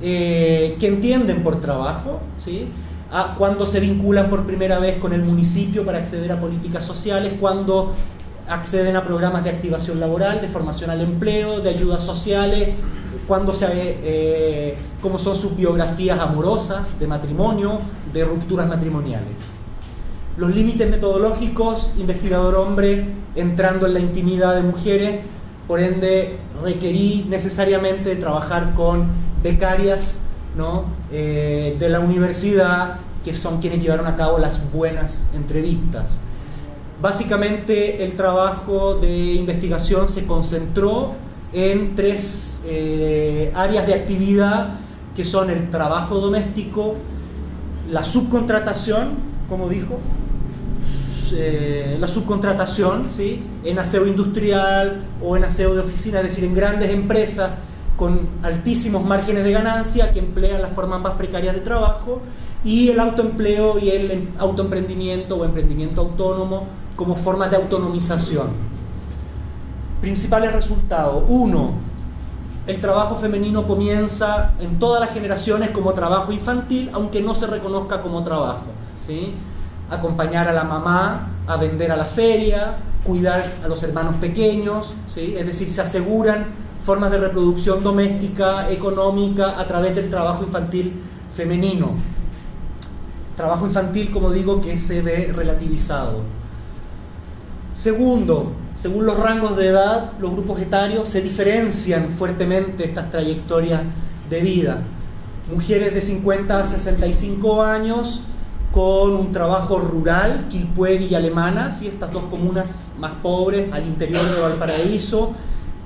qué entienden por trabajo, ¿sí? A cuando se vinculan por primera vez con el municipio para acceder a políticas sociales, cuando acceden a programas de activación laboral, de formación al empleo, de ayudas sociales, cómo son sus biografías amorosas, de matrimonio, de rupturas matrimoniales. Los límites metodológicos, investigador hombre entrando en la intimidad de mujeres, por ende requerí necesariamente de trabajar con becarias, ¿no? De la universidad, que son quienes llevaron a cabo las buenas entrevistas. Básicamente el trabajo de investigación se concentró en 3 áreas de actividad, que son el trabajo doméstico, la subcontratación, como dijo, la subcontratación, ¿sí? En aseo industrial o en aseo de oficina, es decir, en grandes empresas con altísimos márgenes de ganancia que emplean las formas más precarias de trabajo, y el autoempleo y el autoemprendimiento o emprendimiento autónomo como formas de autonomización. Principales resultados. 1. El trabajo femenino comienza en todas las generaciones como trabajo infantil, aunque no se reconozca como trabajo, ¿sí? Acompañar a la mamá a vender a la feria, cuidar a los hermanos pequeños, ¿sí? Es decir, se aseguran formas de reproducción doméstica, económica, a través del trabajo infantil femenino. Trabajo infantil, como digo, que se ve relativizado. Segundo, según los rangos de edad, los grupos etarios, se diferencian fuertemente estas trayectorias de vida. Mujeres de 50 a 65 años con un trabajo rural, Quilpué, Villa Alemana, ¿sí? Estas 2 comunas más pobres al interior de Valparaíso,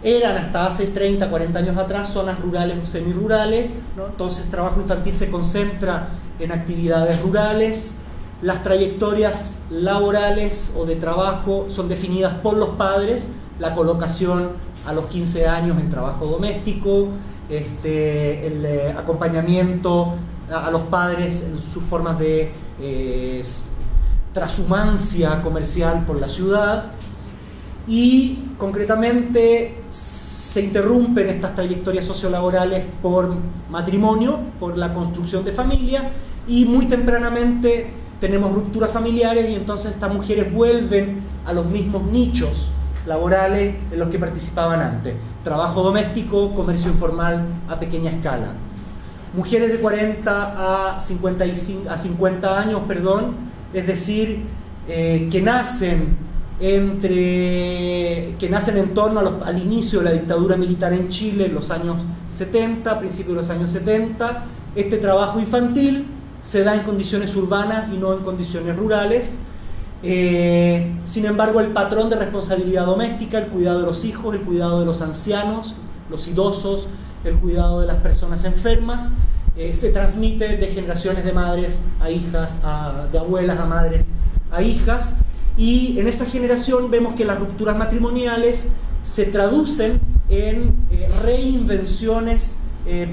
eran hasta hace 30, 40 años atrás zonas rurales o semirurales, ¿no? Entonces trabajo infantil se concentra en actividades rurales. Las trayectorias laborales o de trabajo son definidas por los padres, la colocación a los 15 años en trabajo doméstico, el acompañamiento a los padres en sus formas de transhumancia comercial por la ciudad, y concretamente se interrumpen estas trayectorias sociolaborales por matrimonio, por la construcción de familia, y muy tempranamente tenemos rupturas familiares, y entonces estas mujeres vuelven a los mismos nichos laborales en los que participaban antes: trabajo doméstico, comercio informal a pequeña escala. Mujeres de 40 a 50 años, es decir, que nacen en torno al inicio de la dictadura militar en Chile en los años 70, principios de los años 70. Este trabajo infantil se da en condiciones urbanas y no en condiciones rurales. Sin embargo, el patrón de responsabilidad doméstica, el cuidado de los hijos, el cuidado de los ancianos, los idosos, el cuidado de las personas enfermas, se transmite de generaciones de madres a hijas, de abuelas a madres a hijas, y en esa generación vemos que las rupturas matrimoniales se traducen en reinvenciones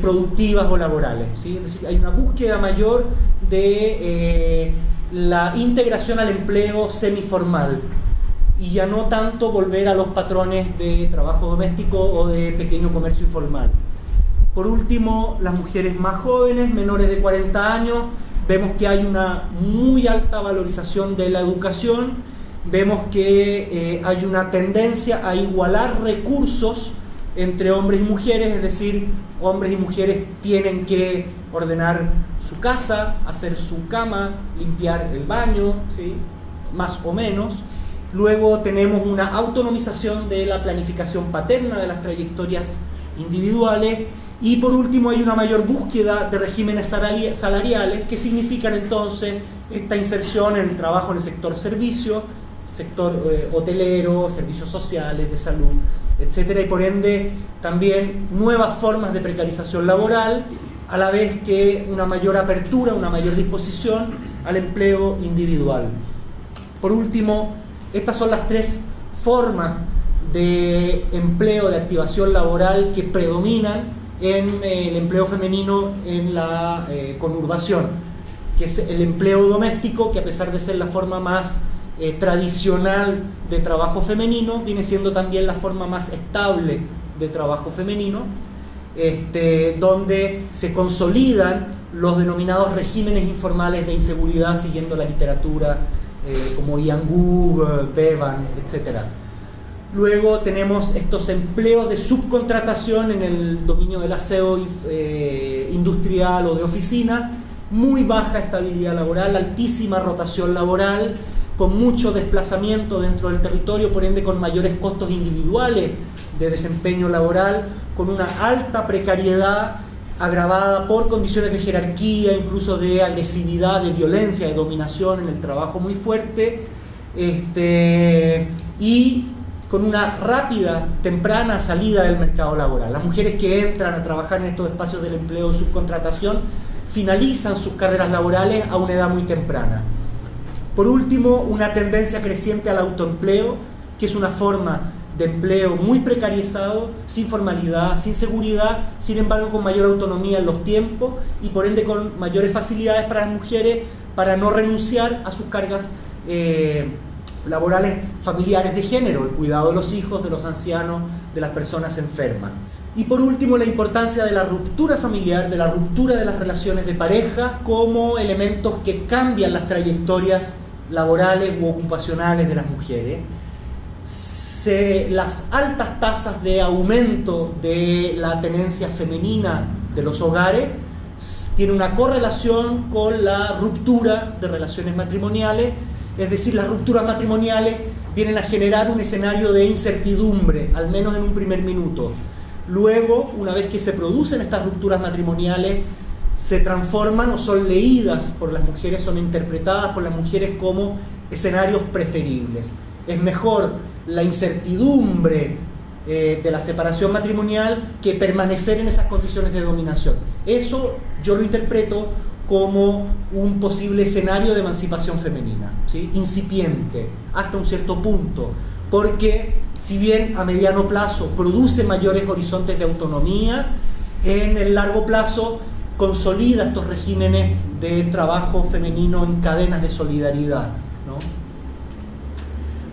productivas o laborales, ¿sí? Es decir, hay una búsqueda mayor de la integración al empleo semiformal y ya no tanto volver a los patrones de trabajo doméstico o de pequeño comercio informal. Por último, las mujeres más jóvenes, menores de 40 años, vemos que hay una muy alta valorización de la educación, vemos que hay una tendencia a igualar recursos entre hombres y mujeres, es decir, hombres y mujeres tienen que ordenar su casa, hacer su cama, limpiar el baño, ¿sí? Más o menos. Luego tenemos una autonomización de la planificación paterna de las trayectorias individuales. Y por último hay una mayor búsqueda de regímenes salariales que significan entonces esta inserción en el trabajo en el sector servicio, sector hotelero, servicios sociales, de salud, etcétera, y por ende también nuevas formas de precarización laboral, a la vez que una mayor apertura, una mayor disposición al empleo individual. Por último, estas son las tres formas de empleo, de activación laboral que predominan en el empleo femenino en la conurbación, que es el empleo doméstico, que a pesar de ser la forma más tradicional de trabajo femenino, viene siendo también la forma más estable de trabajo femenino, donde se consolidan los denominados regímenes informales de inseguridad siguiendo la literatura como Ian Wood, Bevan, etc. Luego tenemos estos empleos de subcontratación en el dominio del aseo industrial o de oficina, muy baja estabilidad laboral, altísima rotación laboral, con mucho desplazamiento dentro del territorio, por ende con mayores costos individuales de desempeño laboral, con una alta precariedad agravada por condiciones de jerarquía, incluso de agresividad, de violencia, de dominación en el trabajo muy fuerte, y con una rápida, temprana salida del mercado laboral. Las mujeres que entran a trabajar en estos espacios del empleo de subcontratación finalizan sus carreras laborales a una edad muy temprana. Por último, una tendencia creciente al autoempleo, que es una forma de empleo muy precarizado, sin formalidad, sin seguridad, sin embargo con mayor autonomía en los tiempos y por ende con mayores facilidades para las mujeres para no renunciar a sus cargas laborales familiares de género, el cuidado de los hijos, de los ancianos, de las personas enfermas. Y por último, la importancia de la ruptura familiar, de la ruptura de las relaciones de pareja como elementos que cambian las trayectorias laborales u ocupacionales de las mujeres. Las altas tasas de aumento de la tenencia femenina de los hogares tienen una correlación con la ruptura de relaciones matrimoniales, es decir, las rupturas matrimoniales vienen a generar un escenario de incertidumbre, al menos en un primer minuto. Luego, una vez que se producen estas rupturas matrimoniales, se transforman o son leídas por las mujeres, son interpretadas por las mujeres como escenarios preferibles. Es mejor la incertidumbre de la separación matrimonial que permanecer en esas condiciones de dominación. Eso yo lo interpreto como un posible escenario de emancipación femenina, ¿sí? Incipiente, hasta un cierto punto, porque si bien a mediano plazo produce mayores horizontes de autonomía, en el largo plazo consolida estos regímenes de trabajo femenino en cadenas de solidaridad, ¿no?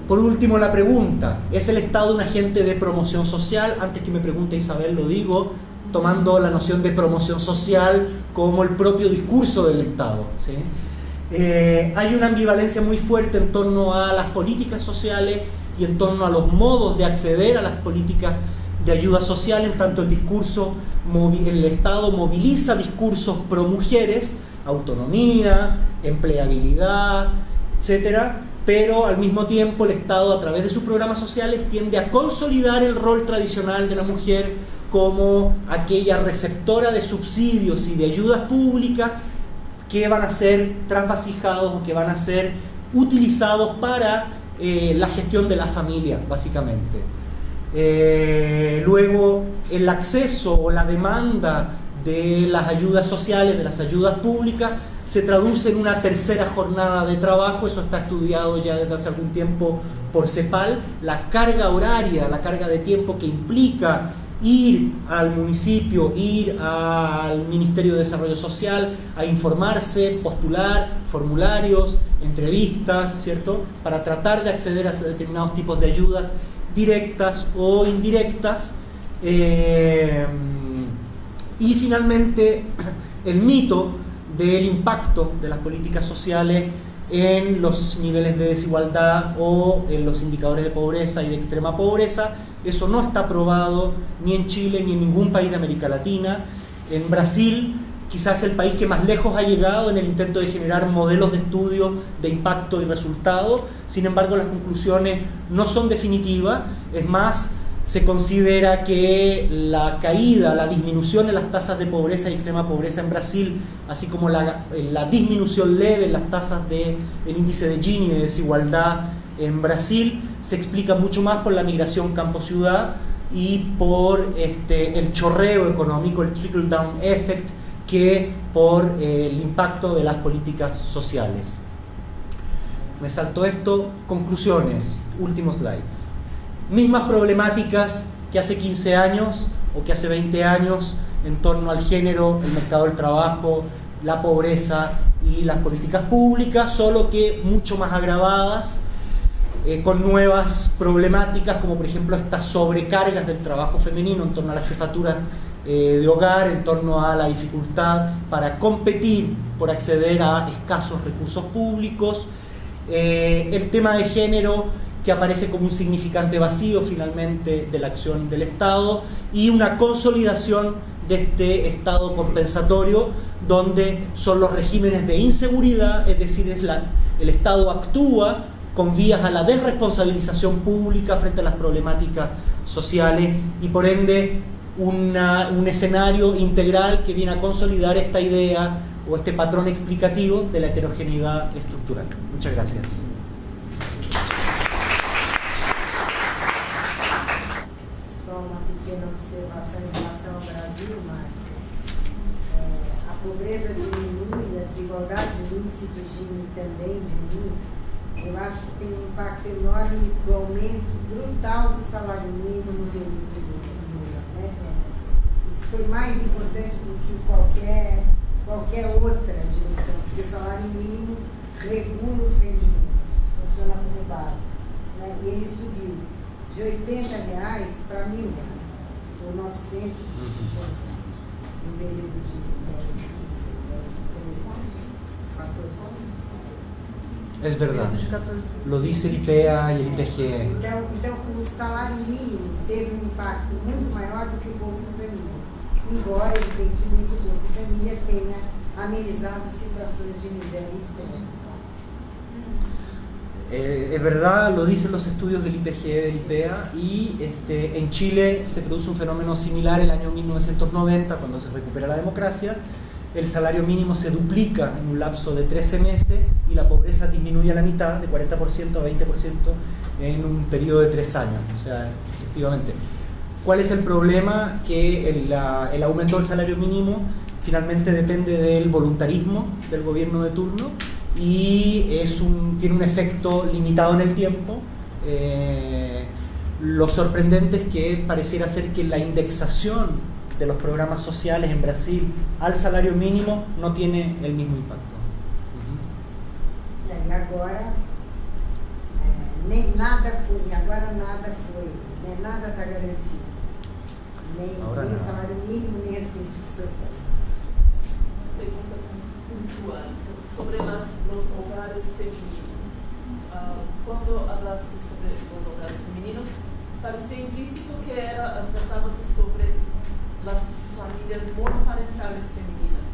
Por último, la pregunta: ¿es el Estado un agente de promoción social? Antes que me pregunte Isabel, lo digo tomando la noción de promoción social como el propio discurso del Estado, ¿sí? Hay una ambivalencia muy fuerte en torno a las políticas sociales y en torno a los modos de acceder a las políticas de ayuda social, en tanto el Estado moviliza discursos pro mujeres, autonomía, empleabilidad, etcétera, pero al mismo tiempo el Estado, a través de sus programas sociales, tiende a consolidar el rol tradicional de la mujer como aquella receptora de subsidios y de ayudas públicas que van a ser trasvasijados o que van a ser utilizados para la gestión de la familia, básicamente. Luego, el acceso o la demanda de las ayudas sociales, de las ayudas públicas, se traduce en una tercera jornada de trabajo. Eso está estudiado ya desde hace algún tiempo por CEPAL. La carga horaria, la carga de tiempo que implica ir al municipio, ir al Ministerio de Desarrollo Social a informarse, postular formularios, entrevistas, ¿cierto?, para tratar de acceder a determinados tipos de ayudas directas o indirectas. Y finalmente, el mito del impacto de las políticas sociales en los niveles de desigualdad o en los indicadores de pobreza y de extrema pobreza. Eso no está probado ni en Chile ni en ningún país de América Latina. En Brasil, quizás el país que más lejos ha llegado en el intento de generar modelos de estudio de impacto y resultado. Sin embargo, las conclusiones no son definitivas. Es más, se considera que la caída, la disminución en las tasas de pobreza y extrema pobreza en Brasil, así como la disminución leve en las tasas del índice de Gini de desigualdad en Brasil, se explica mucho más por la migración campo-ciudad y por el chorreo económico, el trickle-down effect, que por el impacto de las políticas sociales. Me salto esto. Conclusiones. Último slide. Mismas problemáticas que hace 15 años o que hace 20 años en torno al género, el mercado del trabajo, la pobreza y las políticas públicas, solo que mucho más agravadas, con nuevas problemáticas, como por ejemplo estas sobrecargas del trabajo femenino en torno a la jefatura de hogar, en torno a la dificultad para competir por acceder a escasos recursos públicos, el tema de género, que aparece como un significante vacío finalmente de la acción del Estado, y una consolidación de este Estado compensatorio, donde son los regímenes de inseguridad, es decir, el Estado actúa con vías a la desresponsabilización pública frente a las problemáticas sociales, y por ende un escenario integral que viene a consolidar esta idea o este patrón explicativo de la heterogeneidad estructural. Muchas gracias. Observação em relação ao Brasil, Marco. A pobreza diminui, a desigualdade, o índice do Gini também diminui. Eu acho que tem um impacto enorme do aumento brutal do salário mínimo no período do Lula, né? Isso foi mais importante do que qualquer outra direção, porque o salário mínimo regula os rendimentos, funciona como base, né? E ele subiu de R$80 para R$1.000. Ou 950 no período de 13 anos, 14 anos. Es verdad, lo dice el IPEA y el IPGE. Então, o salário mínimo teve um impacto muito maior do que o Bolsa Família, embora, evidentemente, o Bolsa Família tenha amenizado situações de miséria extrema. Es verdad, lo dicen los estudios del IPGE, del IPEA, y en Chile se produce un fenómeno similar el año 1990, cuando se recupera la democracia. El salario mínimo se duplica en un lapso de 13 meses y la pobreza disminuye a la mitad, de 40% a 20% en un periodo de 3 años. O sea, efectivamente. ¿Cuál es el problema? Que el aumento del salario mínimo finalmente depende del voluntarismo del gobierno de turno, y tiene un efecto limitado en el tiempo. Lo sorprendente es que pareciera ser que la indexación de los programas sociales en Brasil al salario mínimo no tiene el mismo impacto. E agora nada está garantido, nem o salário mínimo, nem as políticas sociais. Pergunta puntual sobre los hogares femeninos. Cuando hablaste sobre los hogares femeninos, parecía implícito que tratábase sobre las familias monoparentales femeninas.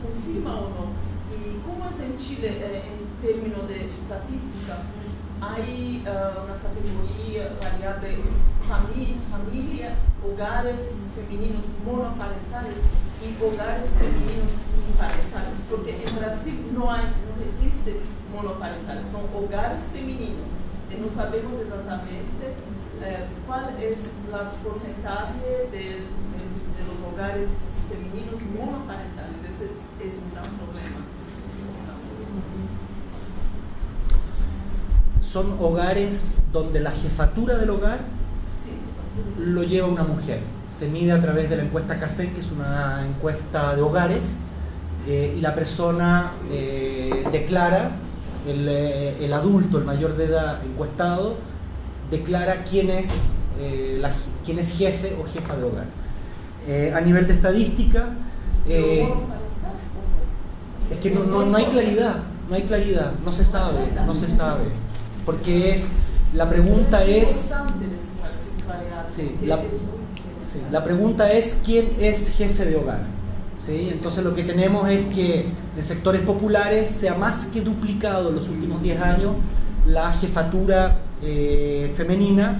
¿Confirma o no? ¿Y cómo es en Chile en términos de estadística? ¿Hay una categoría variable familia, hogares femeninos monoparentales y hogares femeninos uniparentales? Porque en Brasil no existe monoparentales, son hogares femeninos no sabemos exactamente cuál es el porcentaje de los hogares femeninos monoparentales. Ese es un gran problema. Son hogares donde la jefatura del hogar lo lleva una mujer. Se mide a través de la encuesta CACEN, que es una encuesta de hogares, y la persona declara, el adulto, el mayor de edad encuestado, declara quién es jefe o jefa de hogar. A nivel de estadística, es que no hay claridad, no se sabe, porque la pregunta es... La pregunta es quién es jefe de hogar. ¿Sí? Entonces lo que tenemos es que en sectores populares se ha más que duplicado en los últimos 10 años la jefatura femenina.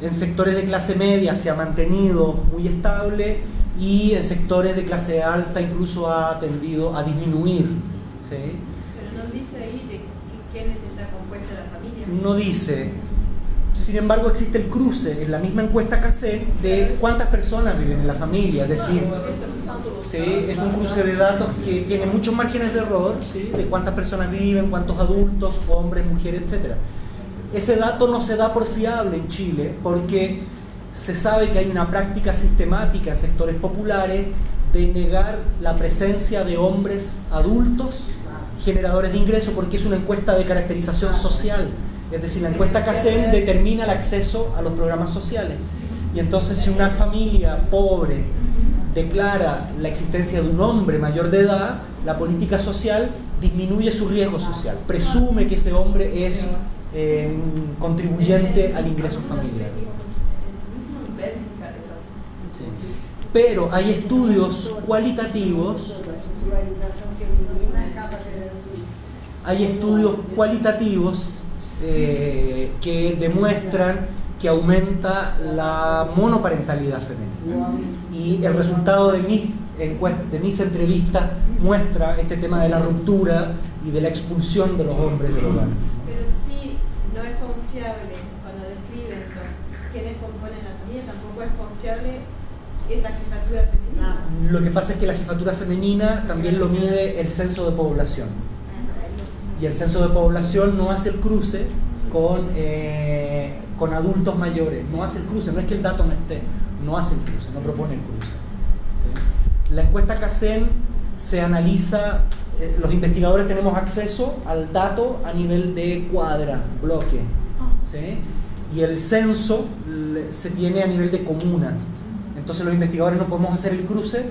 En sectores de clase media se ha mantenido muy estable y en sectores de clase alta incluso ha tendido a disminuir. ¿Sí? Pero no dice ahí de quiénes está compuesta la familia. No dice. Sin embargo, existe el cruce en la misma encuesta CACEN de cuántas personas viven en la familia. Es decir, ¿sí? Es un cruce de datos que tiene muchos márgenes de error, ¿sí? De cuántas personas viven, cuántos adultos, hombres, mujeres, etc. Ese dato no se da por fiable en Chile porque se sabe que hay una práctica sistemática en sectores populares de negar la presencia de hombres adultos generadores de ingresos, porque es una encuesta de caracterización social. Es decir, la encuesta CACEN determina el acceso a los programas sociales. Y entonces, si una familia pobre declara la existencia de un hombre mayor de edad, la política social disminuye su riesgo social, presume que ese hombre es contribuyente al ingreso familiar. Pero hay estudios cualitativos, que demuestran que aumenta la monoparentalidad femenina. Y el resultado de mis entrevistas muestra este tema de la ruptura y de la expulsión de los hombres del hogar. Pero sí, no es confiable cuando describen quiénes componen la familia, tampoco es confiable esa jefatura femenina. Lo que pasa es que la jefatura femenina también lo mide el censo de población. Y el censo de población no hace el cruce con adultos mayores, no hace el cruce, no es que el dato no esté, no hace el cruce, no propone el cruce. ¿Sí? La encuesta CACEN se analiza, los investigadores tenemos acceso al dato a nivel de cuadra, bloque, ¿sí? Y el censo se tiene a nivel de comuna. Entonces los investigadores no podemos hacer el cruce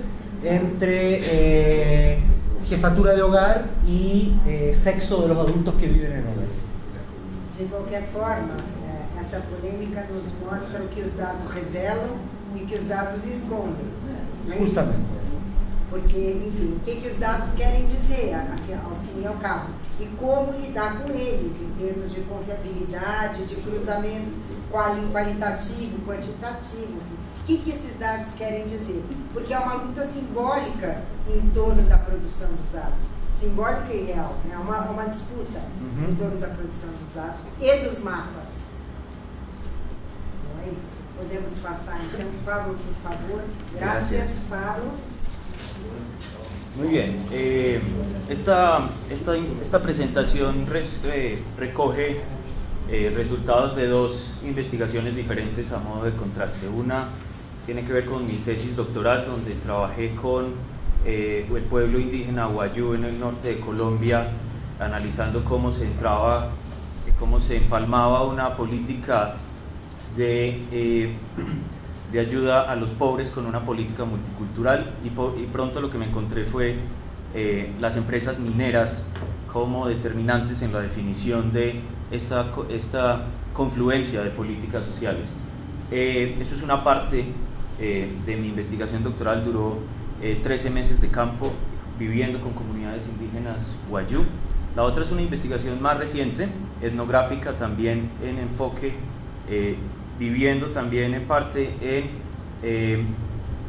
entre jefatura de hogar y sexo de los adultos que viven en el hogar. De qualquer forma, essa polêmica nos mostra o que os dados revelam e o que os dados escondem. Não é isso? Justamente. Porque, enfim, o que os dados querem dizer, ao fim e ao cabo? E como lidar com eles, em termos de confiabilidade, de cruzamento qualitativo, quantitativo. O que esses dados querem dizer? Porque é uma luta simbólica em torno da produção dos dados. Simbólica e real. É uma disputa em torno da produção dos dados e dos mapas. Não é isso? Podemos passar então. Pablo, por favor. Gracias, Pablo. Muy bien. Esta presentación recoge resultados de dos investigaciones diferentes a modo de contraste. Una tiene que ver con mi tesis doctoral, donde trabajé con el pueblo indígena Wayuu en el norte de Colombia, analizando cómo se empalmaba una política de ayuda a los pobres con una política multicultural, y pronto lo que me encontré fue las empresas mineras como determinantes en la definición de esta confluencia de políticas sociales. Eso es una parte de mi investigación doctoral. Duró 13 meses de campo viviendo con comunidades indígenas Wayuu. La otra es una investigación más reciente, etnográfica, también en enfoque, viviendo también en parte en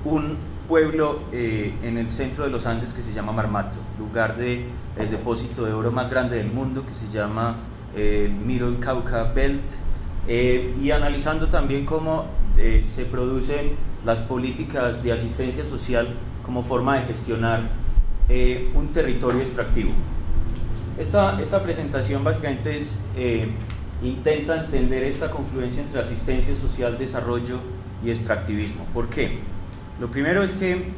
un pueblo en el centro de los Andes que se llama Marmato, lugar del depósito de oro más grande del mundo, que se llama el Middle Cauca Belt, y analizando también cómo se producen las políticas de asistencia social como forma de gestionar un territorio extractivo. Esta presentación básicamente intenta entender esta confluencia entre asistencia social, desarrollo y extractivismo. ¿Por qué? Lo primero es que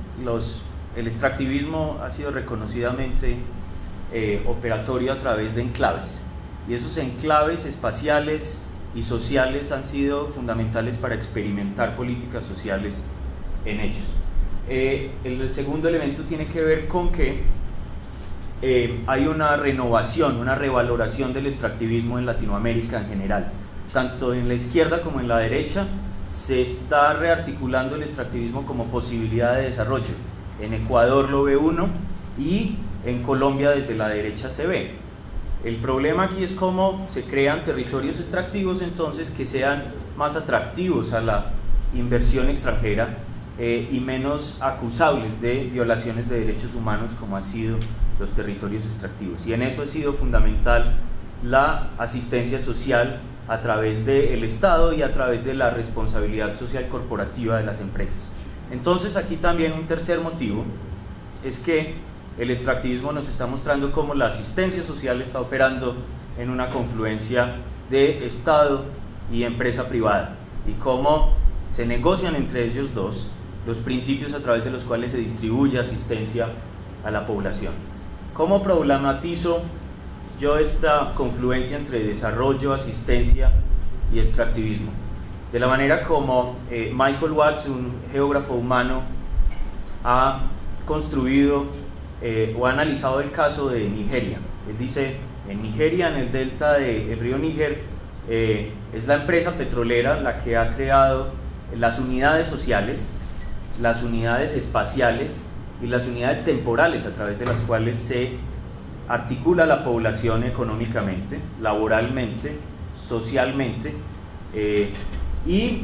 el extractivismo ha sido reconocidamente operatorio a través de enclaves, y esos enclaves espaciales y sociales han sido fundamentales para experimentar políticas sociales en ellos. El segundo elemento tiene que ver con que hay una renovación, una revaloración del extractivismo en Latinoamérica en general. Tanto en la izquierda como en la derecha se está rearticulando el extractivismo como posibilidad de desarrollo. En Ecuador lo ve uno y en Colombia desde la derecha se ve. El problema aquí es cómo se crean territorios extractivos entonces que sean más atractivos a la inversión extranjera y menos acusables de violaciones de derechos humanos como han sido los territorios extractivos. Y en eso ha sido fundamental la asistencia social a través del Estado y a través de la responsabilidad social corporativa de las empresas. Entonces aquí también un tercer motivo es que el extractivismo nos está mostrando cómo la asistencia social está operando en una confluencia de Estado y empresa privada y cómo se negocian entre ellos dos los principios a través de los cuales se distribuye asistencia a la población. ¿Cómo problematizo yo esta confluencia entre desarrollo, asistencia y extractivismo? De la manera como Michael Watts, un geógrafo humano, ha construido o ha analizado el caso de Nigeria. Él dice, en Nigeria, en el delta del río Níger, es la empresa petrolera la que ha creado las unidades sociales, las unidades espaciales y las unidades temporales a través de las cuales se articula la población económicamente, laboralmente, socialmente, y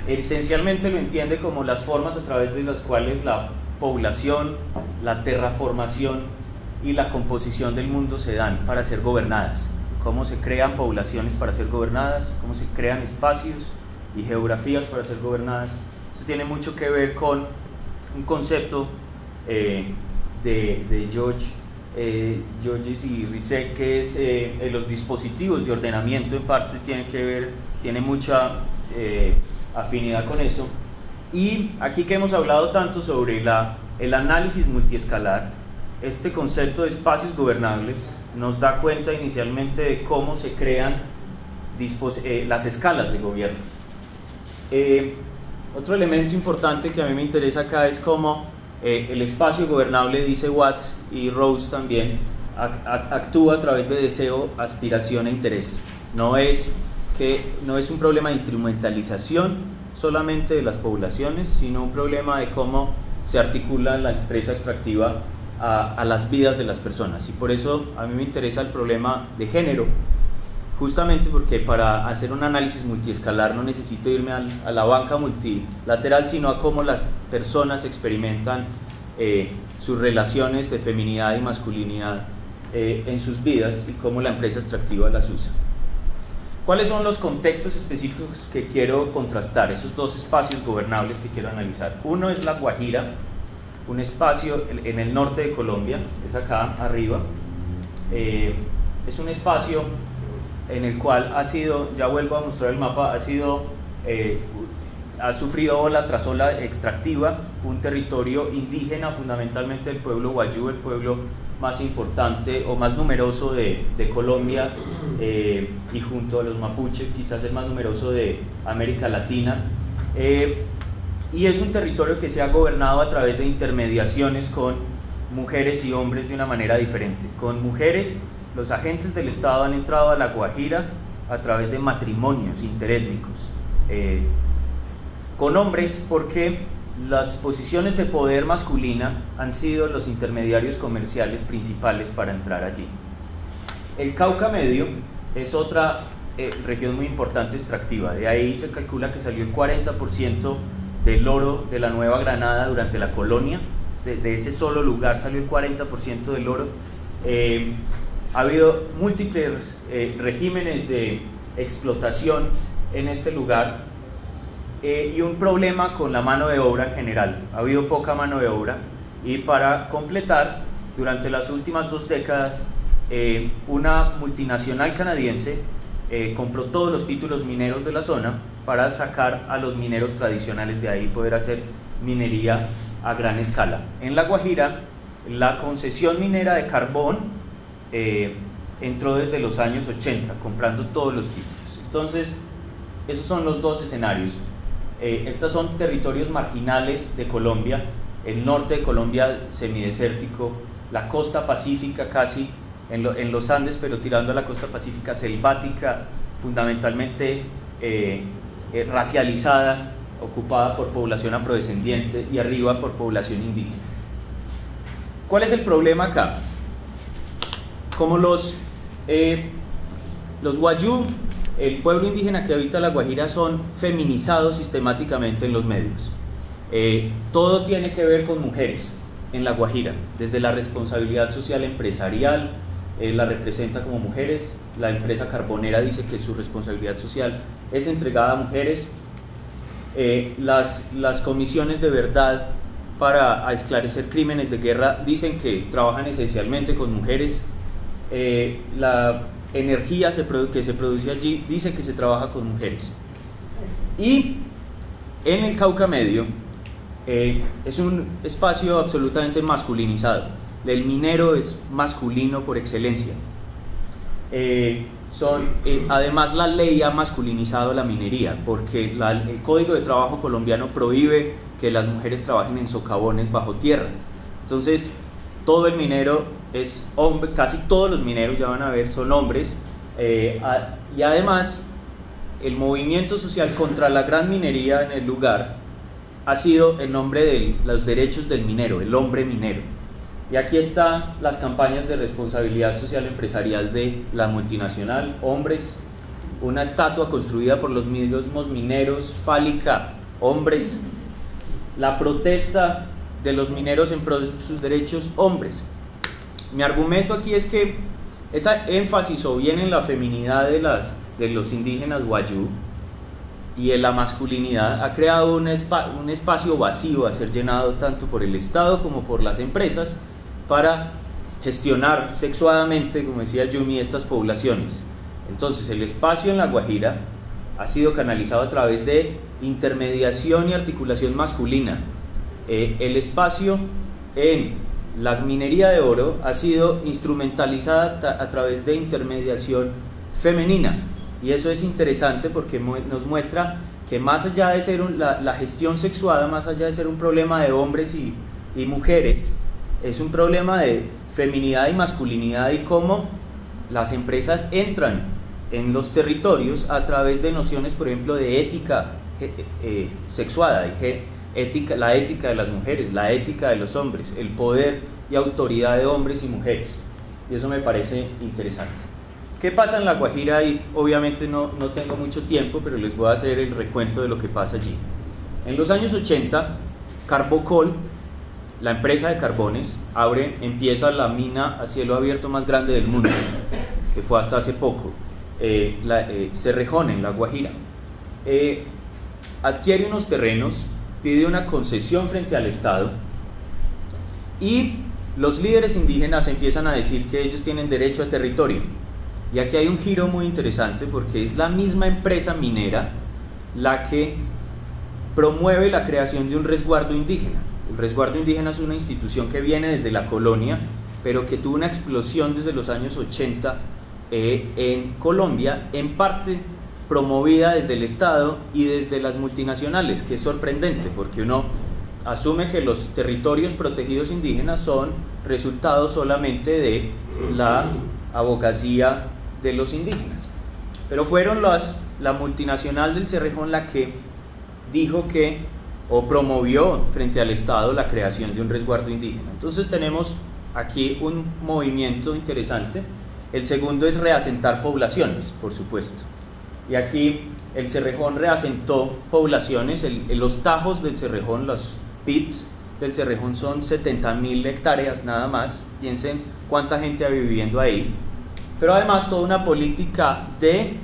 esencialmente lo entiende como las formas a través de las cuales la población, la terraformación y la composición del mundo se dan para ser gobernadas, cómo se crean poblaciones para ser gobernadas, cómo se crean espacios y geografías para ser gobernadas. Esto tiene mucho que ver con un concepto de Georges y Risset, que es los dispositivos de ordenamiento. En parte tiene mucha afinidad con eso. Y aquí que hemos hablado tanto sobre el análisis multiescalar, este concepto de espacios gobernables nos da cuenta inicialmente de cómo se crean las escalas de gobierno. Otro elemento importante que a mí me interesa acá es cómo el espacio gobernable, dice Watts y Rose también, actúa a través de deseo, aspiración e interés. No es un problema de instrumentalización solamente de las poblaciones, sino un problema de cómo se articula la empresa extractiva a las vidas de las personas. Y por eso a mí me interesa el problema de género, justamente porque para hacer un análisis multiescalar no necesito irme a la banca multilateral, sino a cómo las personas experimentan sus relaciones de feminidad y masculinidad en sus vidas y cómo la empresa extractiva las usa. ¿Cuáles son los contextos específicos que quiero contrastar? Esos dos espacios gobernables que quiero analizar. Uno es La Guajira, un espacio en el norte de Colombia, es acá arriba. Es un espacio en el cual ya vuelvo a mostrar el mapa, ha sufrido ola tras ola extractiva, un territorio indígena, fundamentalmente el pueblo Wayuu, el pueblo más importante o más numeroso de Colombia, y junto a los mapuches quizás el más numeroso de América Latina, y es un territorio que se ha gobernado a través de intermediaciones con mujeres y hombres de una manera diferente. Con mujeres, los agentes del Estado han entrado a La Guajira a través de matrimonios interétnicos, con hombres porque las posiciones de poder masculina han sido los intermediarios comerciales principales para entrar allí. El Cauca Medio es otra región muy importante extractiva. De ahí se calcula que salió el 40% del oro de la Nueva Granada durante la colonia. De ese solo lugar salió el 40% del oro. ha habido múltiples regímenes de explotación en este lugar y un problema con la mano de obra en general. Ha habido poca mano de obra y para completar, durante las últimas 2 décadas, una multinacional canadiense compró todos los títulos mineros de la zona para sacar a los mineros tradicionales de ahí y poder hacer minería a gran escala. En La Guajira, la concesión minera de carbón entró desde los años 80, comprando todos los títulos. Entonces, esos son los 2 escenarios. Estos son territorios marginales de Colombia, el norte de Colombia semidesértico, la costa pacífica casi en los Andes, pero tirando a la costa pacífica selvática, fundamentalmente racializada, ocupada por población afrodescendiente y arriba por población indígena. ¿Cuál es el problema acá? Como los wayuu, el pueblo indígena que habita La Guajira, son feminizados sistemáticamente en los medios. Todo tiene que ver con mujeres en La Guajira, desde la responsabilidad social empresarial, la representa como mujeres, la empresa carbonera dice que su responsabilidad social es entregada a mujeres, las comisiones de verdad para esclarecer crímenes de guerra dicen que trabajan esencialmente con mujeres, la energía que se produce allí dice que se trabaja con mujeres. Y en el Cauca Medio es un espacio absolutamente masculinizado. El minero es masculino por excelencia. Además, la ley ha masculinizado la minería, porque el Código de Trabajo colombiano prohíbe que las mujeres trabajen en socavones bajo tierra. Entonces, todo el minero es hombre, casi todos los mineros, ya van a ver, son hombres. Y además, el movimiento social contra la gran minería en el lugar ha sido en nombre de los derechos del minero, el hombre minero. Y aquí están las campañas de responsabilidad social empresarial de la multinacional, hombres, una estatua construida por los mismos mineros, fálica, hombres, la protesta de los mineros en pro de sus derechos, hombres. Mi argumento aquí es que esa énfasis o bien en la feminidad de los indígenas wayuu y en la masculinidad ha creado un espacio vacío a ser llenado tanto por el Estado como por las empresas para gestionar sexuadamente, como decía Yumi, estas poblaciones. Entonces el espacio en La Guajira ha sido canalizado a través de intermediación y articulación masculina. El espacio en la minería de oro ha sido instrumentalizada a través de intermediación femenina, y eso es interesante porque nos muestra que más allá de ser la gestión sexuada, más allá de ser un problema de hombres y mujeres, es un problema de feminidad y masculinidad, y cómo las empresas entran en los territorios a través de nociones, por ejemplo, de ética sexuada, la ética de las mujeres, la ética de los hombres, el poder y autoridad de hombres y mujeres. Y eso me parece interesante. ¿Qué pasa en La Guajira? Y obviamente no tengo mucho tiempo, pero les voy a hacer el recuento de lo que pasa allí. En los años 80, Carbocol, la empresa de carbones, empieza la mina a cielo abierto más grande del mundo, que fue hasta hace poco, Cerrejón, en La Guajira. Adquiere unos terrenos, pide una concesión frente al Estado, y los líderes indígenas empiezan a decir que ellos tienen derecho a territorio. Y aquí hay un giro muy interesante, porque es la misma empresa minera la que promueve la creación de un resguardo indígena. El resguardo indígena es una institución que viene desde la colonia, pero que tuvo una explosión desde los años 80 en Colombia, en parte promovida desde el Estado y desde las multinacionales, que es sorprendente porque uno asume que los territorios protegidos indígenas son resultado solamente de la abogacía de los indígenas. Pero fueron la multinacional del Cerrejón la que dijo que, o promovió frente al Estado, la creación de un resguardo indígena. Entonces tenemos aquí un movimiento interesante. El segundo es reasentar poblaciones, por supuesto. Y aquí el Cerrejón reasentó poblaciones. Los tajos del Cerrejón, los pits del Cerrejón, son 70.000 hectáreas nada más. Piensen cuánta gente va viviendo ahí. pero además toda una política de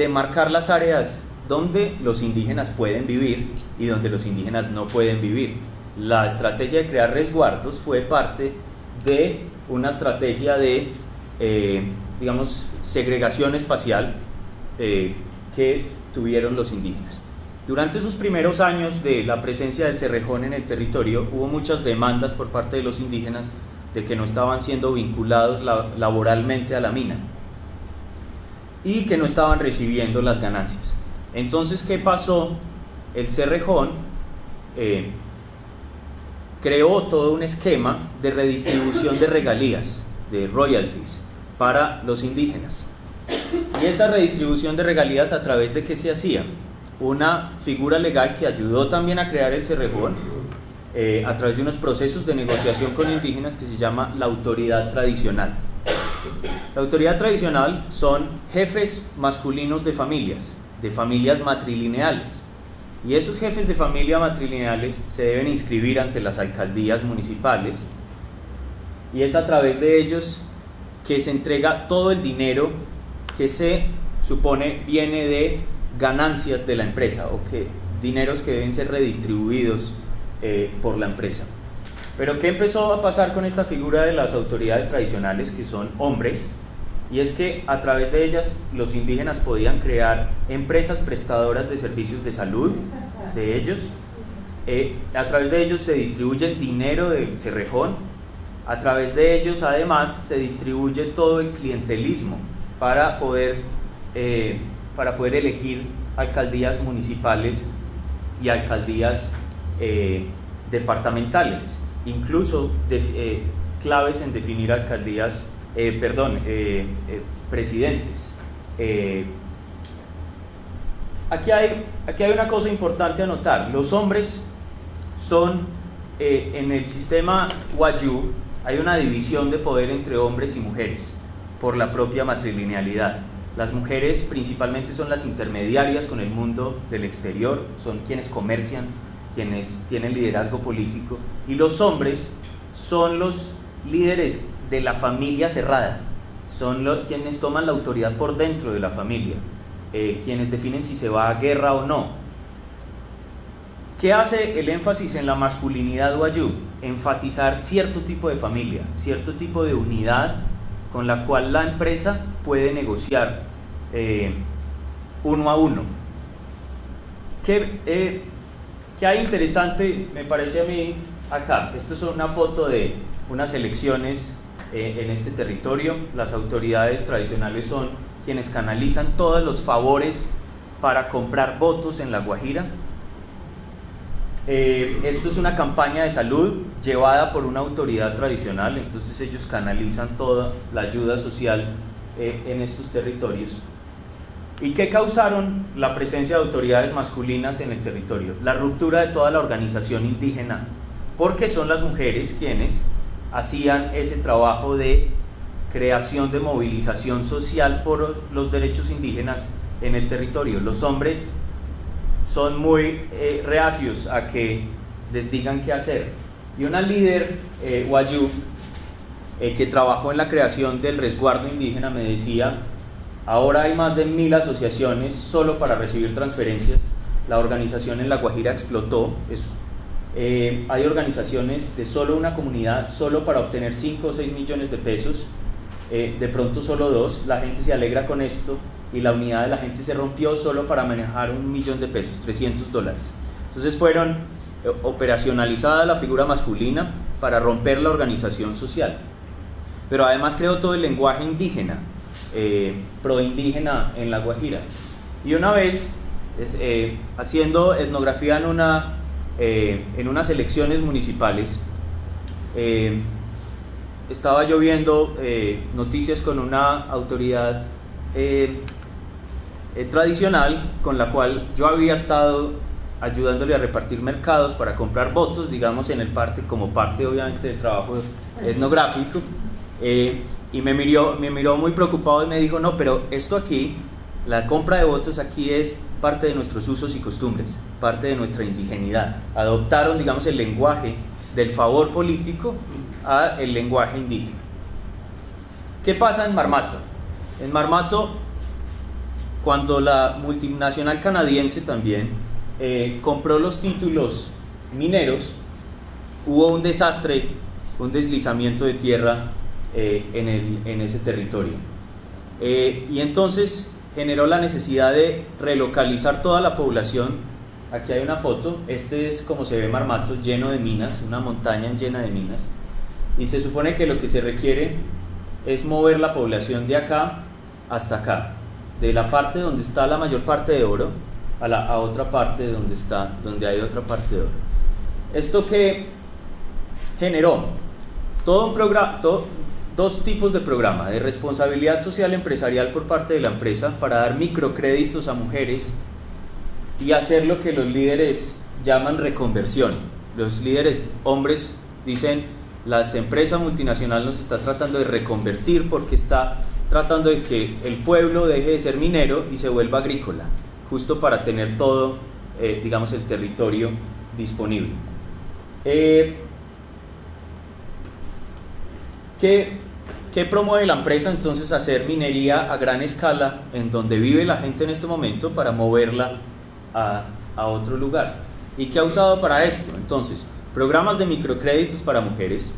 marcar las áreas donde los indígenas pueden vivir y donde los indígenas no pueden vivir. La estrategia de crear resguardos fue parte de una estrategia de, digamos, segregación espacial que tuvieron los indígenas. Durante esos primeros años de la presencia del Cerrejón en el territorio, hubo muchas demandas por parte de los indígenas de que no estaban siendo vinculados laboralmente a la mina y que no estaban recibiendo las ganancias. Entonces, ¿qué pasó? El Cerrejón creó todo un esquema de redistribución de regalías, de royalties, para los indígenas. Y esa redistribución de regalías, ¿a través de qué se hacía? Una figura legal que ayudó también a crear el Cerrejón, a través de unos procesos de negociación con indígenas, que se llama la autoridad tradicional. La autoridad tradicional son jefes masculinos de familias matrilineales, y esos jefes de familia matrilineales se deben inscribir ante las alcaldías municipales, y es a través de ellos que se entrega todo el dinero que se supone viene de ganancias de la empresa, o que dineros que deben ser redistribuidos por la empresa. Pero ¿qué empezó a pasar con esta figura de las autoridades tradicionales, que son hombres? Y es que a través de ellas los indígenas podían crear empresas prestadoras de servicios de salud de ellos. A través de ellos se distribuye el dinero del Cerrejón. A través de ellos además se distribuye todo el clientelismo para poder elegir alcaldías municipales y alcaldías departamentales, incluso claves en definir alcaldías, presidentes. Aquí hay una cosa importante a notar. Los hombres son, en el sistema Wayuu, hay una división de poder entre hombres y mujeres por la propia matrilinealidad. Las mujeres principalmente son las intermediarias con el mundo del exterior, son quienes comercian, quienes tienen liderazgo político, y los hombres son los líderes de la familia cerrada, son quienes toman la autoridad por dentro de la familia, quienes definen si se va a guerra o no. ¿Qué hace el énfasis en la masculinidad Wayuu? Enfatizar cierto tipo de familia, cierto tipo de unidad con la cual la empresa puede negociar uno a uno. ¿Qué hay interesante, me parece a mí, acá? Esto es una foto de unas elecciones en este territorio. Las autoridades tradicionales son quienes canalizan todos los favores para comprar votos en La Guajira. Esto es una campaña de salud llevada por una autoridad tradicional, entonces ellos canalizan toda la ayuda social en estos territorios. ¿Y qué causaron la presencia de autoridades masculinas en el territorio? La ruptura de toda la organización indígena, porque son las mujeres quienes hacían ese trabajo de creación de movilización social por los derechos indígenas en el territorio. Los hombres son muy reacios a que les digan qué hacer. Y una líder Wayuu que trabajó en la creación del resguardo indígena me decía: ahora hay más de 1000 asociaciones solo para recibir transferencias. La organización en La Guajira explotó. Hay organizaciones de solo una comunidad, solo para obtener 5 o 6 millones de pesos, de pronto solo 2. La gente se alegra con esto, y la unidad de la gente se rompió solo para manejar $1 millón de pesos, $300. Entonces fueron operacionalizada la figura masculina para romper la organización social, pero además creó todo el lenguaje indígena, proindígena en La Guajira. Y una vez haciendo etnografía en unas elecciones municipales, estaba yo viendo noticias con una autoridad tradicional con la cual yo había estado ayudándole a repartir mercados para comprar votos, digamos, como parte obviamente del trabajo etnográfico, y me miró muy preocupado y me dijo: no, pero esto aquí, la compra de votos aquí es parte de nuestros usos y costumbres, parte de nuestra indigenidad. Adoptaron, digamos, el lenguaje del favor político a el lenguaje indígena. ¿Qué pasa en Marmato? En Marmato, cuando la multinacional canadiense también compró los títulos mineros, hubo un desastre, un deslizamiento de tierra en ese territorio. Y entonces generó la necesidad de relocalizar toda la población. Aquí hay una foto, este es como se ve Marmato, lleno de minas, una montaña llena de minas. Y se supone que lo que se requiere es mover la población de acá hasta acá, de la parte donde está la mayor parte de oro a otra parte donde hay otra parte de oro. Esto que generó todo un programa, dos tipos de programa: de responsabilidad social empresarial por parte de la empresa para dar microcréditos a mujeres y hacer lo que los líderes llaman reconversión. Los líderes hombres dicen: las empresas multinacionales nos está tratando de reconvertir porque está tratando de que el pueblo deje de ser minero y se vuelva agrícola, justo para tener todo, digamos, el territorio disponible. ¿Qué promueve la empresa? Entonces, hacer minería a gran escala en donde vive la gente en este momento para moverla a otro lugar. ¿Y qué ha usado para esto? Entonces, programas de microcréditos para mujeres,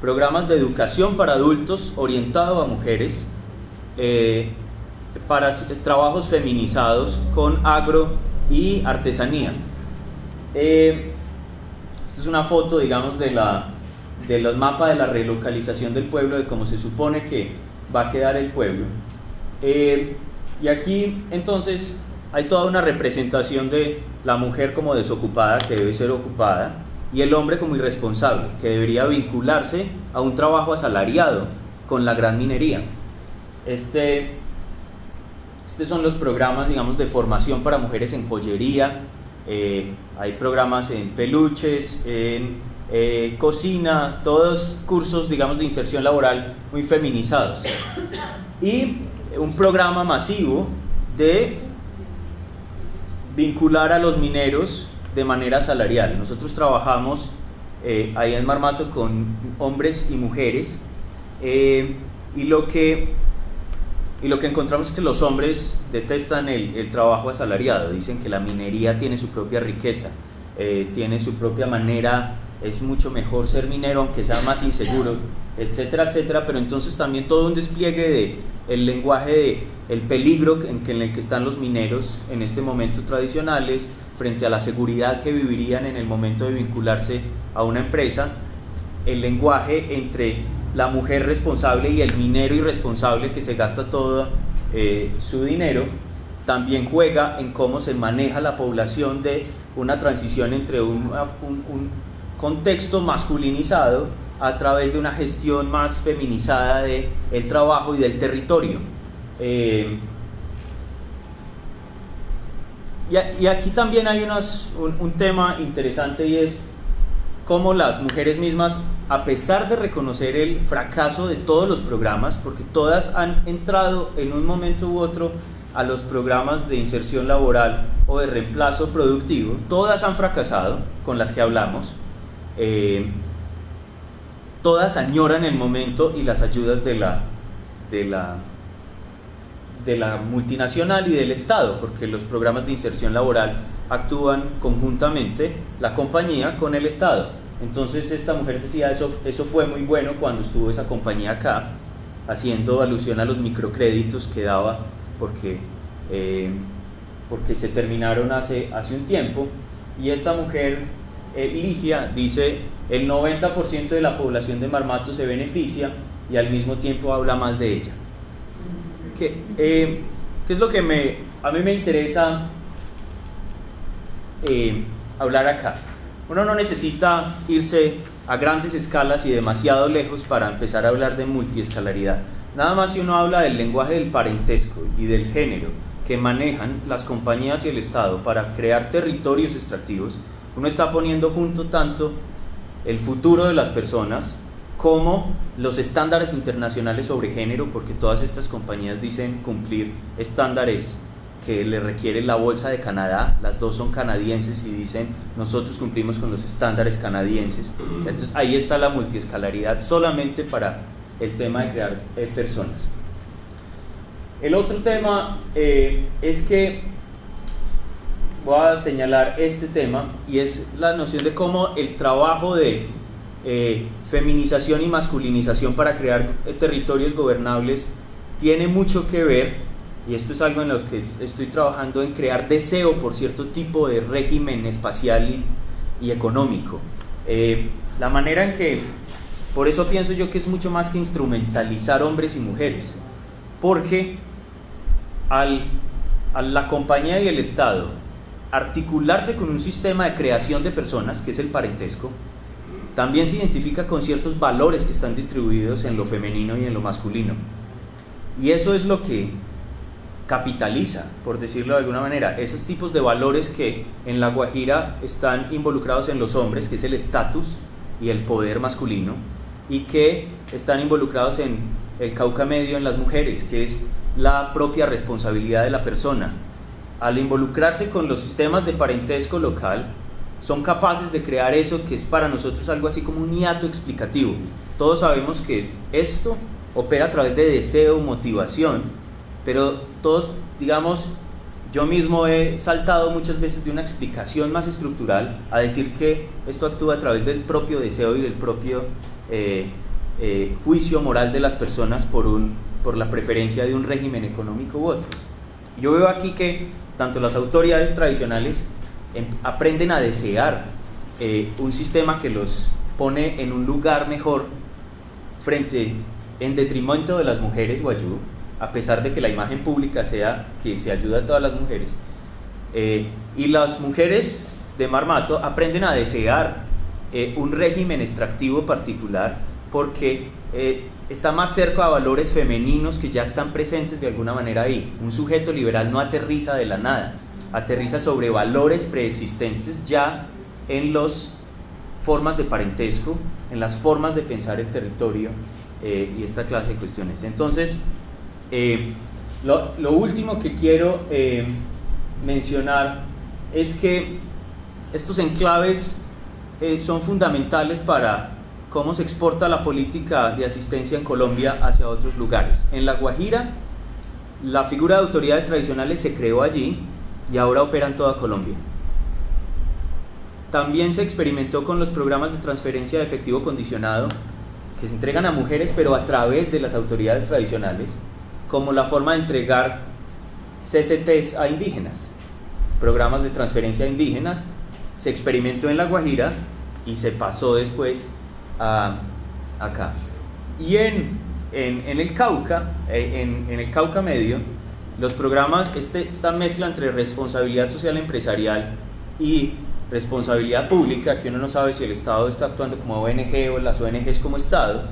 programas de educación para adultos orientado a mujeres, para trabajos feminizados con agro y artesanía. Esto es una foto, digamos, de los mapas de la relocalización del pueblo, de cómo se supone que va a quedar el pueblo. Y aquí entonces hay toda una representación de la mujer como desocupada, que debe ser ocupada, y el hombre como irresponsable, que debería vincularse a un trabajo asalariado con la gran minería. Estos son los programas, digamos, de formación para mujeres en joyería. Hay programas en peluches, en cocina, todos cursos, digamos, de inserción laboral muy feminizados. Y un programa masivo de vincular a los mineros de manera salarial. Nosotros trabajamos ahí en Marmato con hombres y mujeres, y lo que encontramos es que los hombres detestan el trabajo asalariado. Dicen que la minería tiene su propia riqueza, tiene su propia manera, es mucho mejor ser minero aunque sea más inseguro, etcétera, etcétera. Pero entonces también todo un despliegue del lenguaje de el peligro en el que están los mineros en este momento tradicionales frente a la seguridad que vivirían en el momento de vincularse a una empresa, el lenguaje entre la mujer responsable y el minero irresponsable que se gasta todo su dinero, también juega en cómo se maneja la población de una transición entre un contexto masculinizado a través de una gestión más feminizada del trabajo y del territorio. Y aquí también hay un tema interesante, y es cómo las mujeres mismas, a pesar de reconocer el fracaso de todos los programas, porque todas han entrado en un momento u otro a los programas de inserción laboral o de reemplazo productivo, todas han fracasado con las que hablamos, todas añoran el momento y las ayudas de la multinacional y del Estado, porque los programas de inserción laboral actúan conjuntamente la compañía con el Estado. Entonces esta mujer decía, eso fue muy bueno cuando estuvo esa compañía acá, haciendo alusión a los microcréditos que daba, porque se terminaron hace un tiempo. Y esta mujer, Ligia, dice: el 90% de la población de Marmato se beneficia, y al mismo tiempo habla mal de ella. ¿Qué es lo que a mí me interesa hablar acá? Uno no necesita irse a grandes escalas y demasiado lejos para empezar a hablar de multiescalaridad. Nada más si uno habla del lenguaje del parentesco y del género que manejan las compañías y el Estado para crear territorios extractivos, uno está poniendo junto tanto el futuro de las personas como los estándares internacionales sobre género, porque todas estas compañías dicen cumplir estándares que le requiere la Bolsa de Canadá. Las dos son canadienses y dicen: nosotros cumplimos con los estándares canadienses. Entonces ahí está la multiescalaridad, solamente para el tema de crear personas. El otro tema es que voy a señalar este tema, y es la noción de cómo el trabajo de feminización y masculinización para crear territorios gobernables tiene mucho que ver, y esto es algo en lo que estoy trabajando, en crear deseo por cierto tipo de régimen espacial y económico. La manera en que, por eso pienso yo que es mucho más que instrumentalizar hombres y mujeres, porque a la compañía y el Estado articularse con un sistema de creación de personas, que es el parentesco, también se identifica con ciertos valores que están distribuidos en lo femenino y en lo masculino. Y eso es lo que capitaliza, por decirlo de alguna manera, esos tipos de valores que en La Guajira están involucrados en los hombres, que es el estatus y el poder masculino, y que están involucrados en el Cauca Medio en las mujeres, que es la propia responsabilidad de la persona. Al involucrarse con los sistemas de parentesco local, son capaces de crear eso que es para nosotros algo así como un hiato explicativo. Todos sabemos que esto opera a través de deseo, motivación, pero todos, digamos, yo mismo he saltado muchas veces de una explicación más estructural a decir que esto actúa a través del propio deseo y del propio juicio moral de las personas por la preferencia de un régimen económico u otro. Yo veo aquí que tanto las autoridades tradicionales aprenden a desear un sistema que los pone en un lugar mejor en detrimento de las mujeres guayú, a pesar de que la imagen pública sea que se ayuda a todas las mujeres, y las mujeres de Marmato aprenden a desear un régimen extractivo particular porque está más cerca a valores femeninos que ya están presentes de alguna manera ahí. Un sujeto liberal no aterriza de la nada, aterriza sobre valores preexistentes ya en las formas de parentesco, en las formas de pensar el territorio y esta clase de cuestiones. Entonces, lo último que quiero mencionar es que estos enclaves son fundamentales para cómo se exporta la política de asistencia en Colombia hacia otros lugares. En La Guajira, la figura de autoridades tradicionales se creó allí y ahora opera en toda Colombia. También se experimentó con los programas de transferencia de efectivo condicionado que se entregan a mujeres pero a través de las autoridades tradicionales, como la forma de entregar CCTs a indígenas, programas de transferencia a indígenas. Se experimentó en La Guajira y se pasó después acá. Y en el Cauca, en el Cauca Medio, los programas, esta mezcla entre responsabilidad social empresarial y responsabilidad pública, que uno no sabe si el Estado está actuando como ONG o las ONGs como Estado,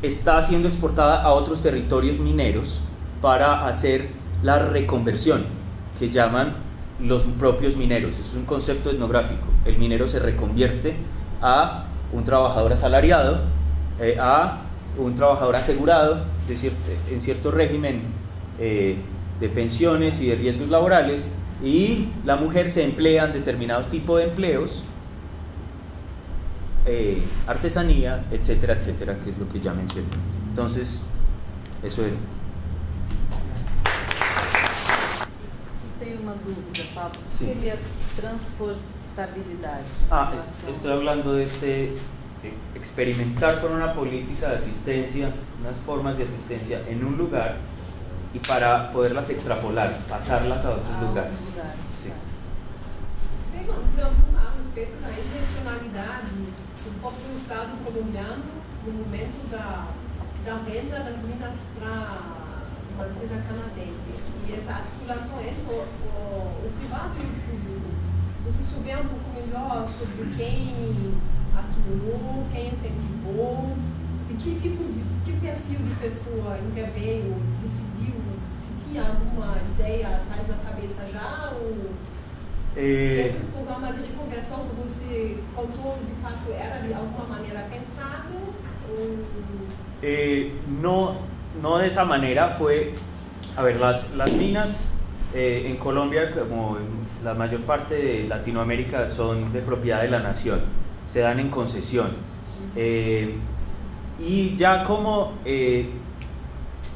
está siendo exportada a otros territorios mineros para hacer la reconversión, que llaman los propios mineros. Es un concepto etnográfico. El minero se reconvierte a un trabajador asalariado, a un trabajador asegurado en cierto régimen de pensiones y de riesgos laborales, y la mujer se emplea en determinados tipos de empleos, artesanía, etcétera, etcétera, que es lo que ya mencioné. Entonces, eso era. Tenho uma dúvida, Pablo. Sí. Seria transportabilidade. Estoy hablando de experimentar con una política de asistencia, unas formas de asistencia en un lugar y para poderlas extrapolar, pasarlas a otros lugares. Sí. Tem uma pergunta a respeito da intencionalidade do próprio Estado colombiano no momento da venda das minas para uma empresa canadense. E essa articulação entre o privado e o público. Você souber um pouco melhor sobre quem atuou, quem incentivou, e que perfil de pessoa interveio, decidiu, se tinha alguma ideia atrás da cabeça já, ou se esse programa de reconversão que você contou, de fato, era de alguma maneira pensado? No de esa manera. Fue, a ver, las minas en Colombia, como en la mayor parte de Latinoamérica, son de propiedad de la nación, se dan en concesión, Y ya como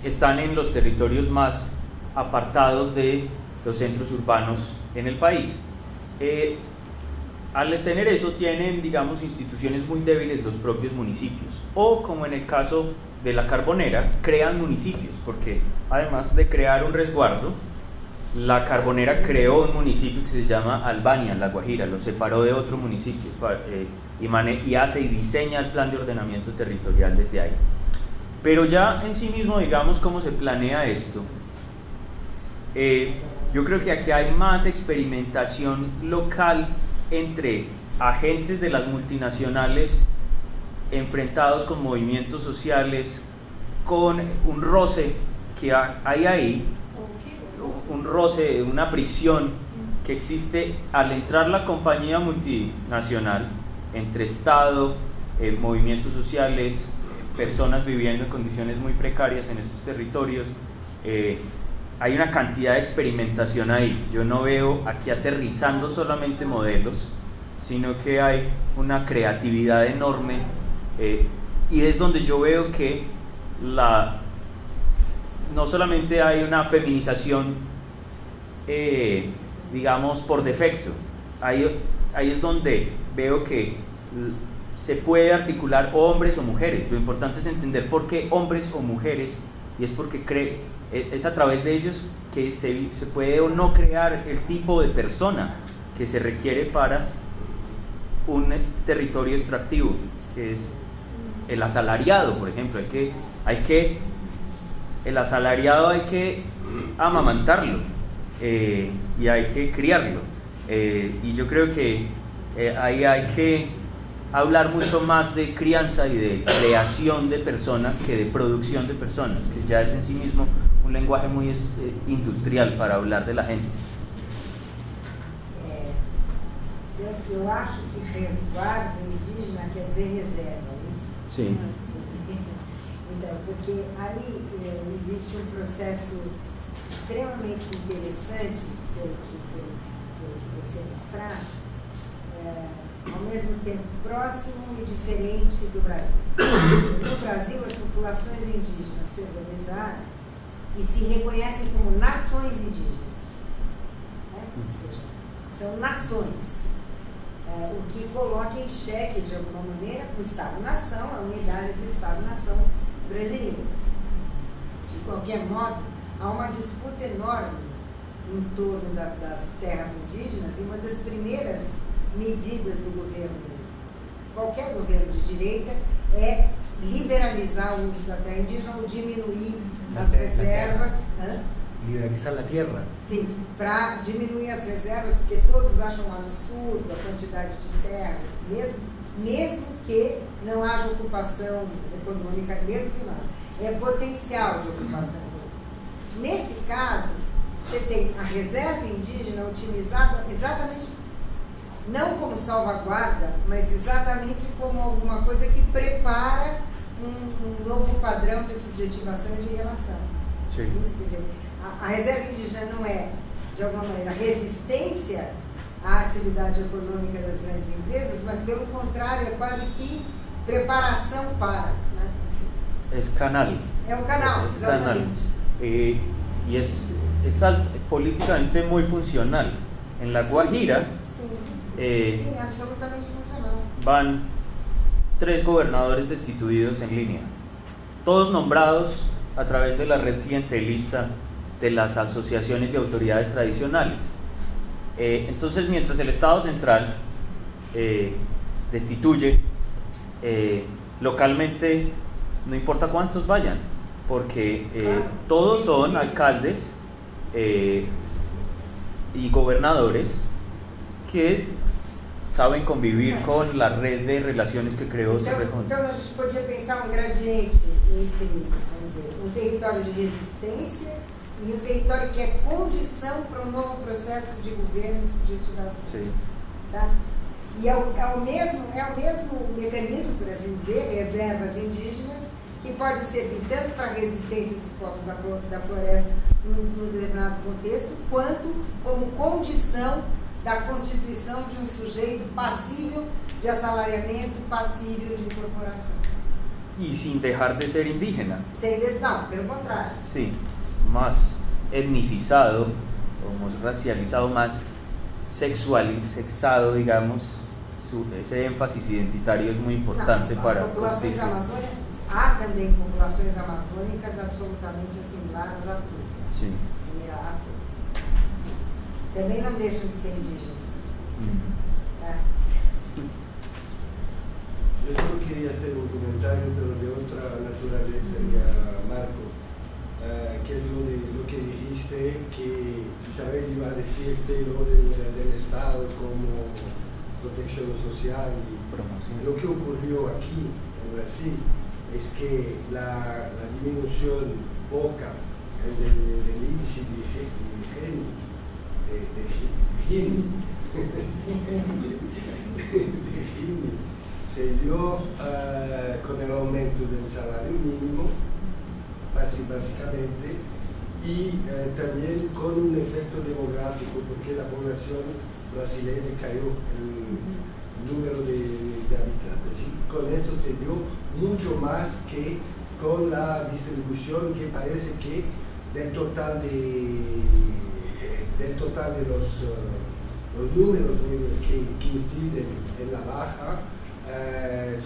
están en los territorios más apartados de los centros urbanos en el país. Al tener eso tienen, digamos, instituciones muy débiles los propios municipios, o como en el caso de la Carbonera, crean municipios, porque además de crear un resguardo, la Carbonera creó un municipio que se llama Albania, en La Guajira, lo separó de otro municipio y hace y diseña el plan de ordenamiento territorial desde ahí. Pero ya en sí mismo, digamos, cómo se planea esto, yo creo que aquí hay más experimentación local entre agentes de las multinacionales enfrentados con movimientos sociales, con un roce que hay ahí, un roce, una fricción que existe al entrar la compañía multinacional entre Estado, movimientos sociales, personas viviendo en condiciones muy precarias en estos territorios. Hay una cantidad de experimentación ahí. Yo no veo aquí aterrizando solamente modelos, sino que hay una creatividad enorme, y es donde yo veo que no solamente hay una feminización, digamos, por defecto. Ahí es donde veo que se puede articular hombres o mujeres. Lo importante es entender por qué hombres o mujeres, y es porque es a través de ellos que se puede o no crear el tipo de persona que se requiere para un territorio extractivo, que es el asalariado, por ejemplo. El asalariado hay que amamantarlo, y hay que criarlo, y yo creo que ahí hay que hablar mucho más de crianza y de creación de personas que de producción de personas, que ya es en sí mismo un lenguaje muy industrial para hablar de la gente. Eu acho que resguardo indígena quer dizer reserva, é isso? Sim. Então, porque aí existe um processo extremamente interessante, pelo que você nos traz, ao mesmo tempo próximo e diferente do Brasil. No Brasil, as populações indígenas se organizaram e se reconhecem como nações indígenas, né? Ou seja, são nações, o que coloca em xeque, de alguma maneira, o Estado-nação, a unidade do Estado-nação brasileiro. De qualquer modo, há uma disputa enorme em torno das terras indígenas, e uma das primeiras medidas do governo, qualquer governo de direita, é liberalizar o uso da terra indígena ou diminuir as reservas. Liberalizar a terra? Sim, para diminuir as reservas, porque todos acham um absurdo a quantidade de terras, mesmo que não haja ocupação econômica, mesmo que não. É potencial de ocupação econômica. Nesse caso, você tem a reserva indígena utilizada exatamente, não como salvaguarda, mas exatamente como alguma coisa que prepara um novo padrão de subjetivação e de relação. Sim. Isso quer dizer, a reserva indígena não é, de alguma maneira, resistência à atividade econômica das grandes empresas, mas, pelo contrário, é quase que preparação para. Né? Es canal. É um canal, es exatamente. Canal. Y es políticamente muy funcional. En La Guajira Sim, absolutamente funcional. Van 3 gobernadores destituidos en línea, todos nombrados a través de la red clientelista de las asociaciones de autoridades tradicionales. Entonces, mientras el Estado central destituye, localmente no importa cuántos vayan, porque todos son alcaldes y gobernadores que saben convivir con la red de relaciones que creó Cerrejón. Então a gente podia pensar gradiente entre, vamos dizer, território de resistência e território que é condição para novo processo de governo e subjetivação. Sim. Tá? E é o mesmo mecanismo, por assim dizer, reservas indígenas, que pode servir tanto para a resistência dos povos da floresta num determinado contexto, quanto como condição da constituição de um sujeito passível de assalariamento, passível de incorporação. Y sin dejar de ser indígena. Não, pelo contrário. Sí, más etnicizado, o más racializado, más sexualizado, digamos, ese énfasis identitario es muy importante para As populações da constituir. Amazônia, há também populações amazônicas absolutamente assimiladas a tudo. Sí. A tudo. Também não deixam de ser indígenas. Tá? Yo solo quería hacer un comentario, pero de otra naturaleza, ya Marco, que es lo que dijiste, que Isabel iba a decirte lo del Estado como protección social. Y Promoción. lo que ocurrió aquí en Brasil es que la disminución poca del índice de Gini se dio con el aumento del salario mínimo, básicamente, y también con un efecto demográfico, porque la población brasileña cayó el número de habitantes, y con eso se dio mucho más que con la distribución que parece que del total de los números que inciden en la baja,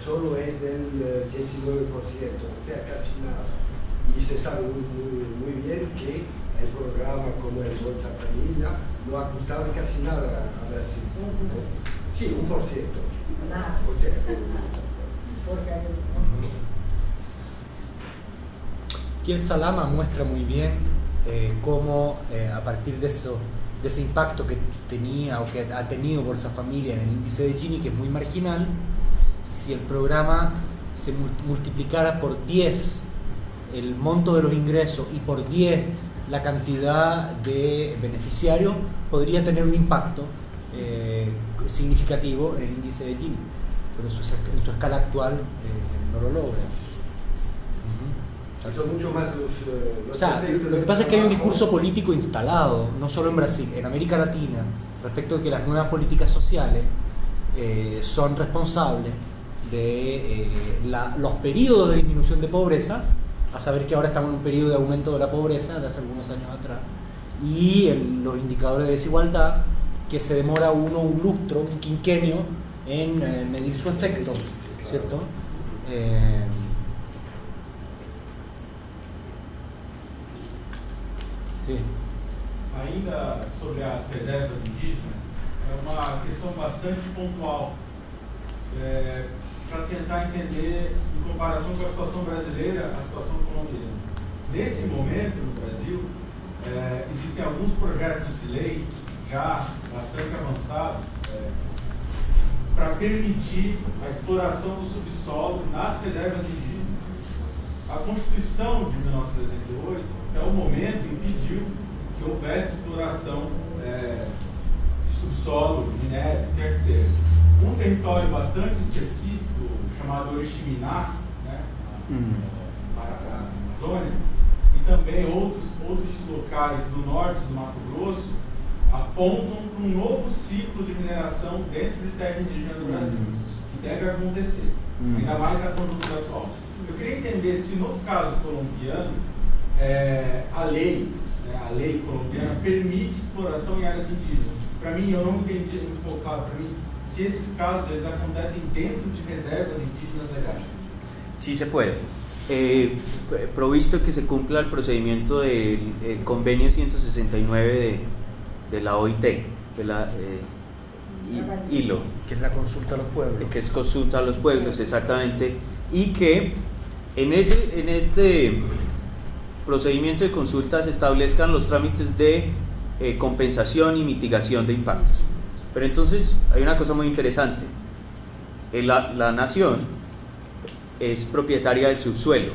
solo es del 19%, o sea, casi nada. Y se sabe muy bien que el programa como el Bolsa Familia no ha costado casi nada a Brasil. Sí, 1%. Nada. O sea, Porcaria. Aquí el Salama muestra muy bien cómo a partir de ese impacto que tenía o que ha tenido Bolsa Familia en el índice de Gini, que es muy marginal, si el programa se multiplicara por 10 el monto de los ingresos y por 10 la cantidad de beneficiarios, podría tener un impacto significativo en el índice de Gini, pero en su escala actual no lo logra. son mucho más los O sea, lo que pasa es que hay un discurso político instalado, no solo en Brasil, en América Latina, respecto de que las nuevas políticas sociales son responsables de los periodos de disminución de pobreza, a saber que ahora estamos en un periodo de aumento de la pobreza de hace algunos años atrás, y los indicadores de desigualdad, que se demora un lustro, un quinquenio, en medir su efecto, ¿cierto? Sí. Ainda sobre as reservas indígenas, é uma questão bastante pontual para tentar entender, em comparação com a situação brasileira, a situação colombiana. Nesse momento, no Brasil, existem alguns projetos de lei já bastante avançados para permitir a exploração do subsolo nas reservas indígenas. A Constituição de 1988, até o momento, impediu que houvesse exploração de subsolo, de minério, quer que seja. Um território bastante específico, chamado Oriximiná, né, para a Amazônia, e também outros locais do norte do Mato Grosso, apontam para um novo ciclo de mineração dentro de terra indígena do Brasil, que deve acontecer, ainda mais na conjuntura atual. Eu queria entender se no caso colombiano, a lei colombiana permite exploração em áreas indígenas. Para mim, eu não entendi muito focado para mim si esos casos eles acontecen dentro de reservas indígenas legales. Sí se puede. Provisto que se cumpla el procedimiento del convenio 169 de la OIT, de la ILO, Que es la consulta a los pueblos. que es consulta a los pueblos, exactamente, y que en este procedimiento de consulta se establezcan los trámites de compensación y mitigación de impactos. Pero entonces hay una cosa muy interesante. La nación es propietaria del subsuelo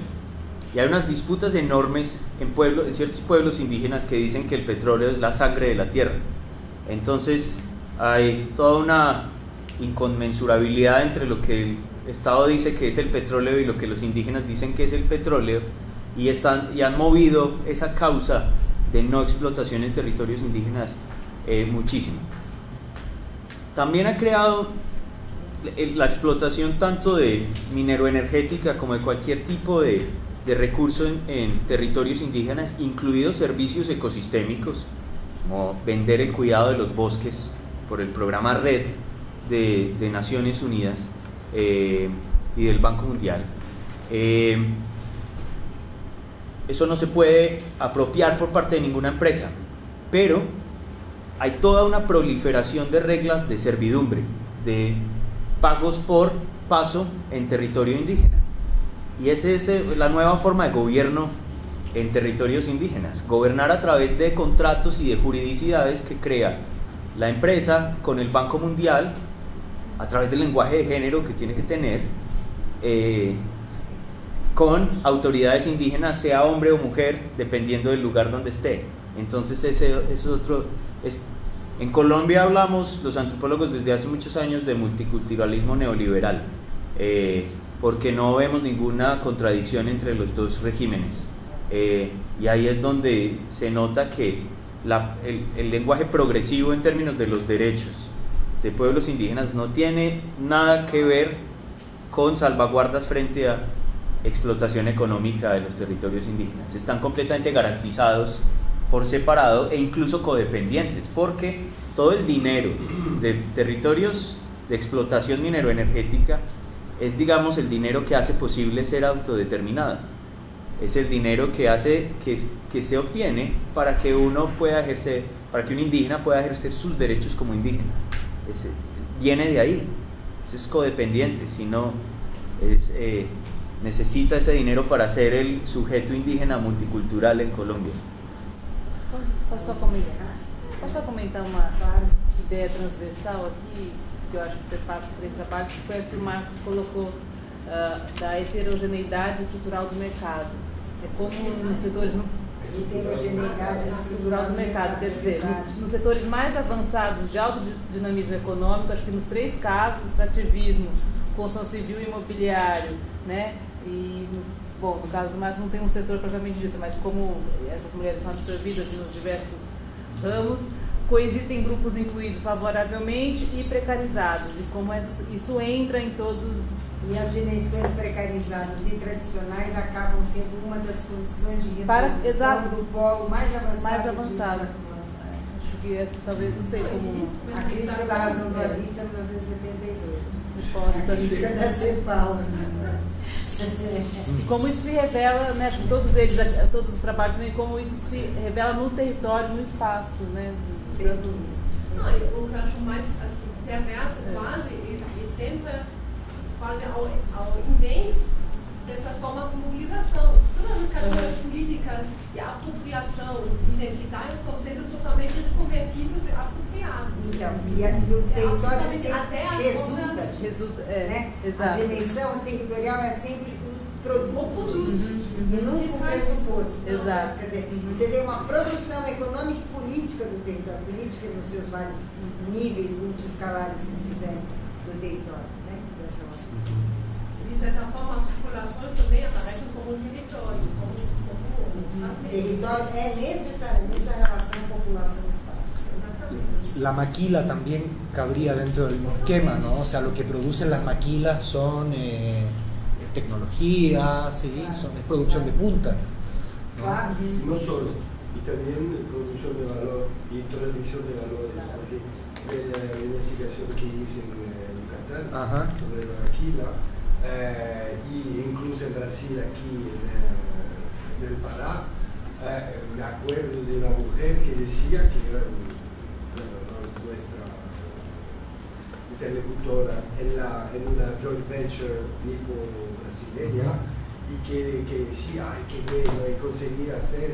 y hay unas disputas enormes en ciertos pueblos indígenas que dicen que el petróleo es la sangre de la tierra. Entonces hay toda una inconmensurabilidad entre lo que el Estado dice que es el petróleo y lo que los indígenas dicen que es el petróleo, y han movido esa causa de no explotación en territorios indígenas muchísimo. También ha creado la explotación tanto de mineroenergética como de cualquier tipo de recurso en territorios indígenas, incluidos servicios ecosistémicos, como vender el cuidado de los bosques por el programa RED de Naciones Unidas y del Banco Mundial. Eso no se puede apropiar por parte de ninguna empresa, pero hay toda una proliferación de reglas de servidumbre, de pagos por paso en territorio indígena. Y esa es la nueva forma de gobierno en territorios indígenas, gobernar a través de contratos y de juridicidades que crea la empresa con el Banco Mundial, a través del lenguaje de género que tiene que tener, con autoridades indígenas, sea hombre o mujer, dependiendo del lugar donde esté. Entonces ese es otro... En Colombia hablamos, los antropólogos, desde hace muchos años de multiculturalismo neoliberal, porque no vemos ninguna contradicción entre los dos regímenes. Y ahí es donde se nota que el lenguaje progresivo en términos de los derechos de pueblos indígenas no tiene nada que ver con salvaguardas frente a explotación económica de los territorios indígenas. Están completamente garantizados por separado e incluso codependientes, porque todo el dinero de territorios de explotación mineroenergética es, digamos, el dinero que hace posible ser autodeterminado. Es el dinero que hace que se obtiene para que uno pueda ejercer, para que un indígena pueda ejercer sus derechos como indígena. Viene de ahí. Es codependiente, si no necesita ese dinero para ser el sujeto indígena multicultural en Colombia. Posso comentar uma ideia transversal aqui, que eu acho que perpassa os 3 trabalhos, que foi a que o Marcos colocou, da heterogeneidade estrutural do mercado. É como nos setores... Heterogeneidade estrutural do mercado, quer dizer, nos setores mais avançados de alto dinamismo econômico, acho que nos 3 casos, extrativismo, construção civil e imobiliário, né? E, bom, no caso do Marcos não tem um setor propriamente dito, mas como essas mulheres são absorvidas nos diversos ramos, coexistem grupos incluídos favoravelmente e precarizados, e como isso entra em todos... E as dimensões precarizadas e tradicionais acabam sendo uma das condições de reprodução do polo mais avançado. Acho que essa, talvez, não sei como... A crítica da razão dualista, 1972. Posta. A crítica da CEPAL. E como isso se revela, né, acho que todos eles, todos os trabalhos também, como isso se revela no território, no espaço, né? Sem dúvida. Não, o que eu acho mais assim, perverso quase, e sempre quase ao invés dessas formas de mobilização. Todas as categorias políticas e a apropriação identitária estão sendo totalmente reconvertidos e apropriados. Então, e o território sempre resulta, né? Exato. A dimensão territorial é sempre um produto disso, e nunca um pressuposto. Exato. Quer dizer, você tem uma produção econômica e política do território, política nos seus vários níveis multiescalares, se quiserem, do território, né? Dessa relação. De certa forma, as populações também aparecem como um território, território é necesariamente a relação população-espaço. La maquila también cabría dentro del mismo esquema, ¿no? O sea, lo que producen las maquilas son tecnología, ¿sí? Es producción de punta, ¿no? Claro. No solo, y también producción de valor y transmisión de valores, porque de la investigación que hice en Yucatán sobre la maquila, y incluso en Brasil, aquí en el Pará, me acuerdo de una mujer que decía que era nuestra interlocutora en una joint venture nipo-brasileña, y que decía, ay, qué bueno, y conseguía hacer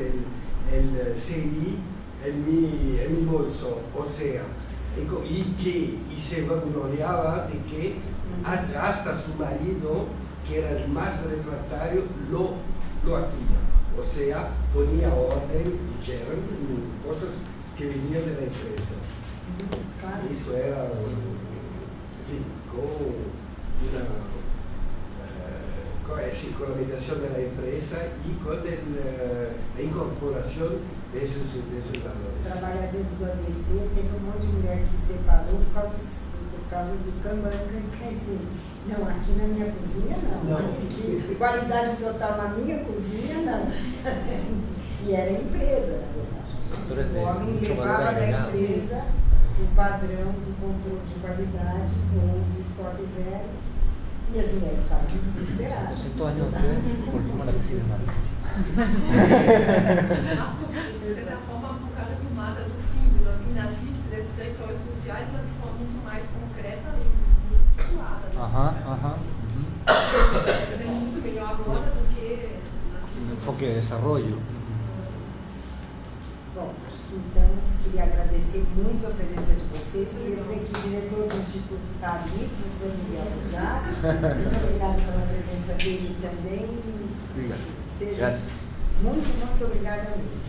el CDI en mi bolso, o sea, y se vangloriaba de que hasta su marido, que era el más refractario, lo hacía. O sea, ponía orden, y que eran cosas que venían de la empresa. Y eso era, en fin, con la mediación de la empresa y con la incorporación de esos valores. Os trabalhadores do ABC, teve um monte de mulher que se separou por causa causa do Kanban, quer dizer, não, aqui na minha cozinha não. Aqui, qualidade total na minha cozinha não. E era a empresa, na verdade. O homem levava da empresa o padrão do controle de qualidade ou do estoque zero. E as mulheres ficavam desesperadas. 200 años después volvimos a la tesis de Marx. De certa forma, por causa da tomada do filho, que nazista desses territórios sociais, mas de forma muito mais concreta e muito estimulada. É muito melhor agora do que naquilo. Enfoque de desarrollo. Bom, acho que então queria agradecer muito a presença de vocês. Queria dizer que o diretor do Instituto está ali, o professor Miguel Rosado. Muito obrigada pela presença dele também. Obrigado. Seja Graças. muito obrigada mesmo.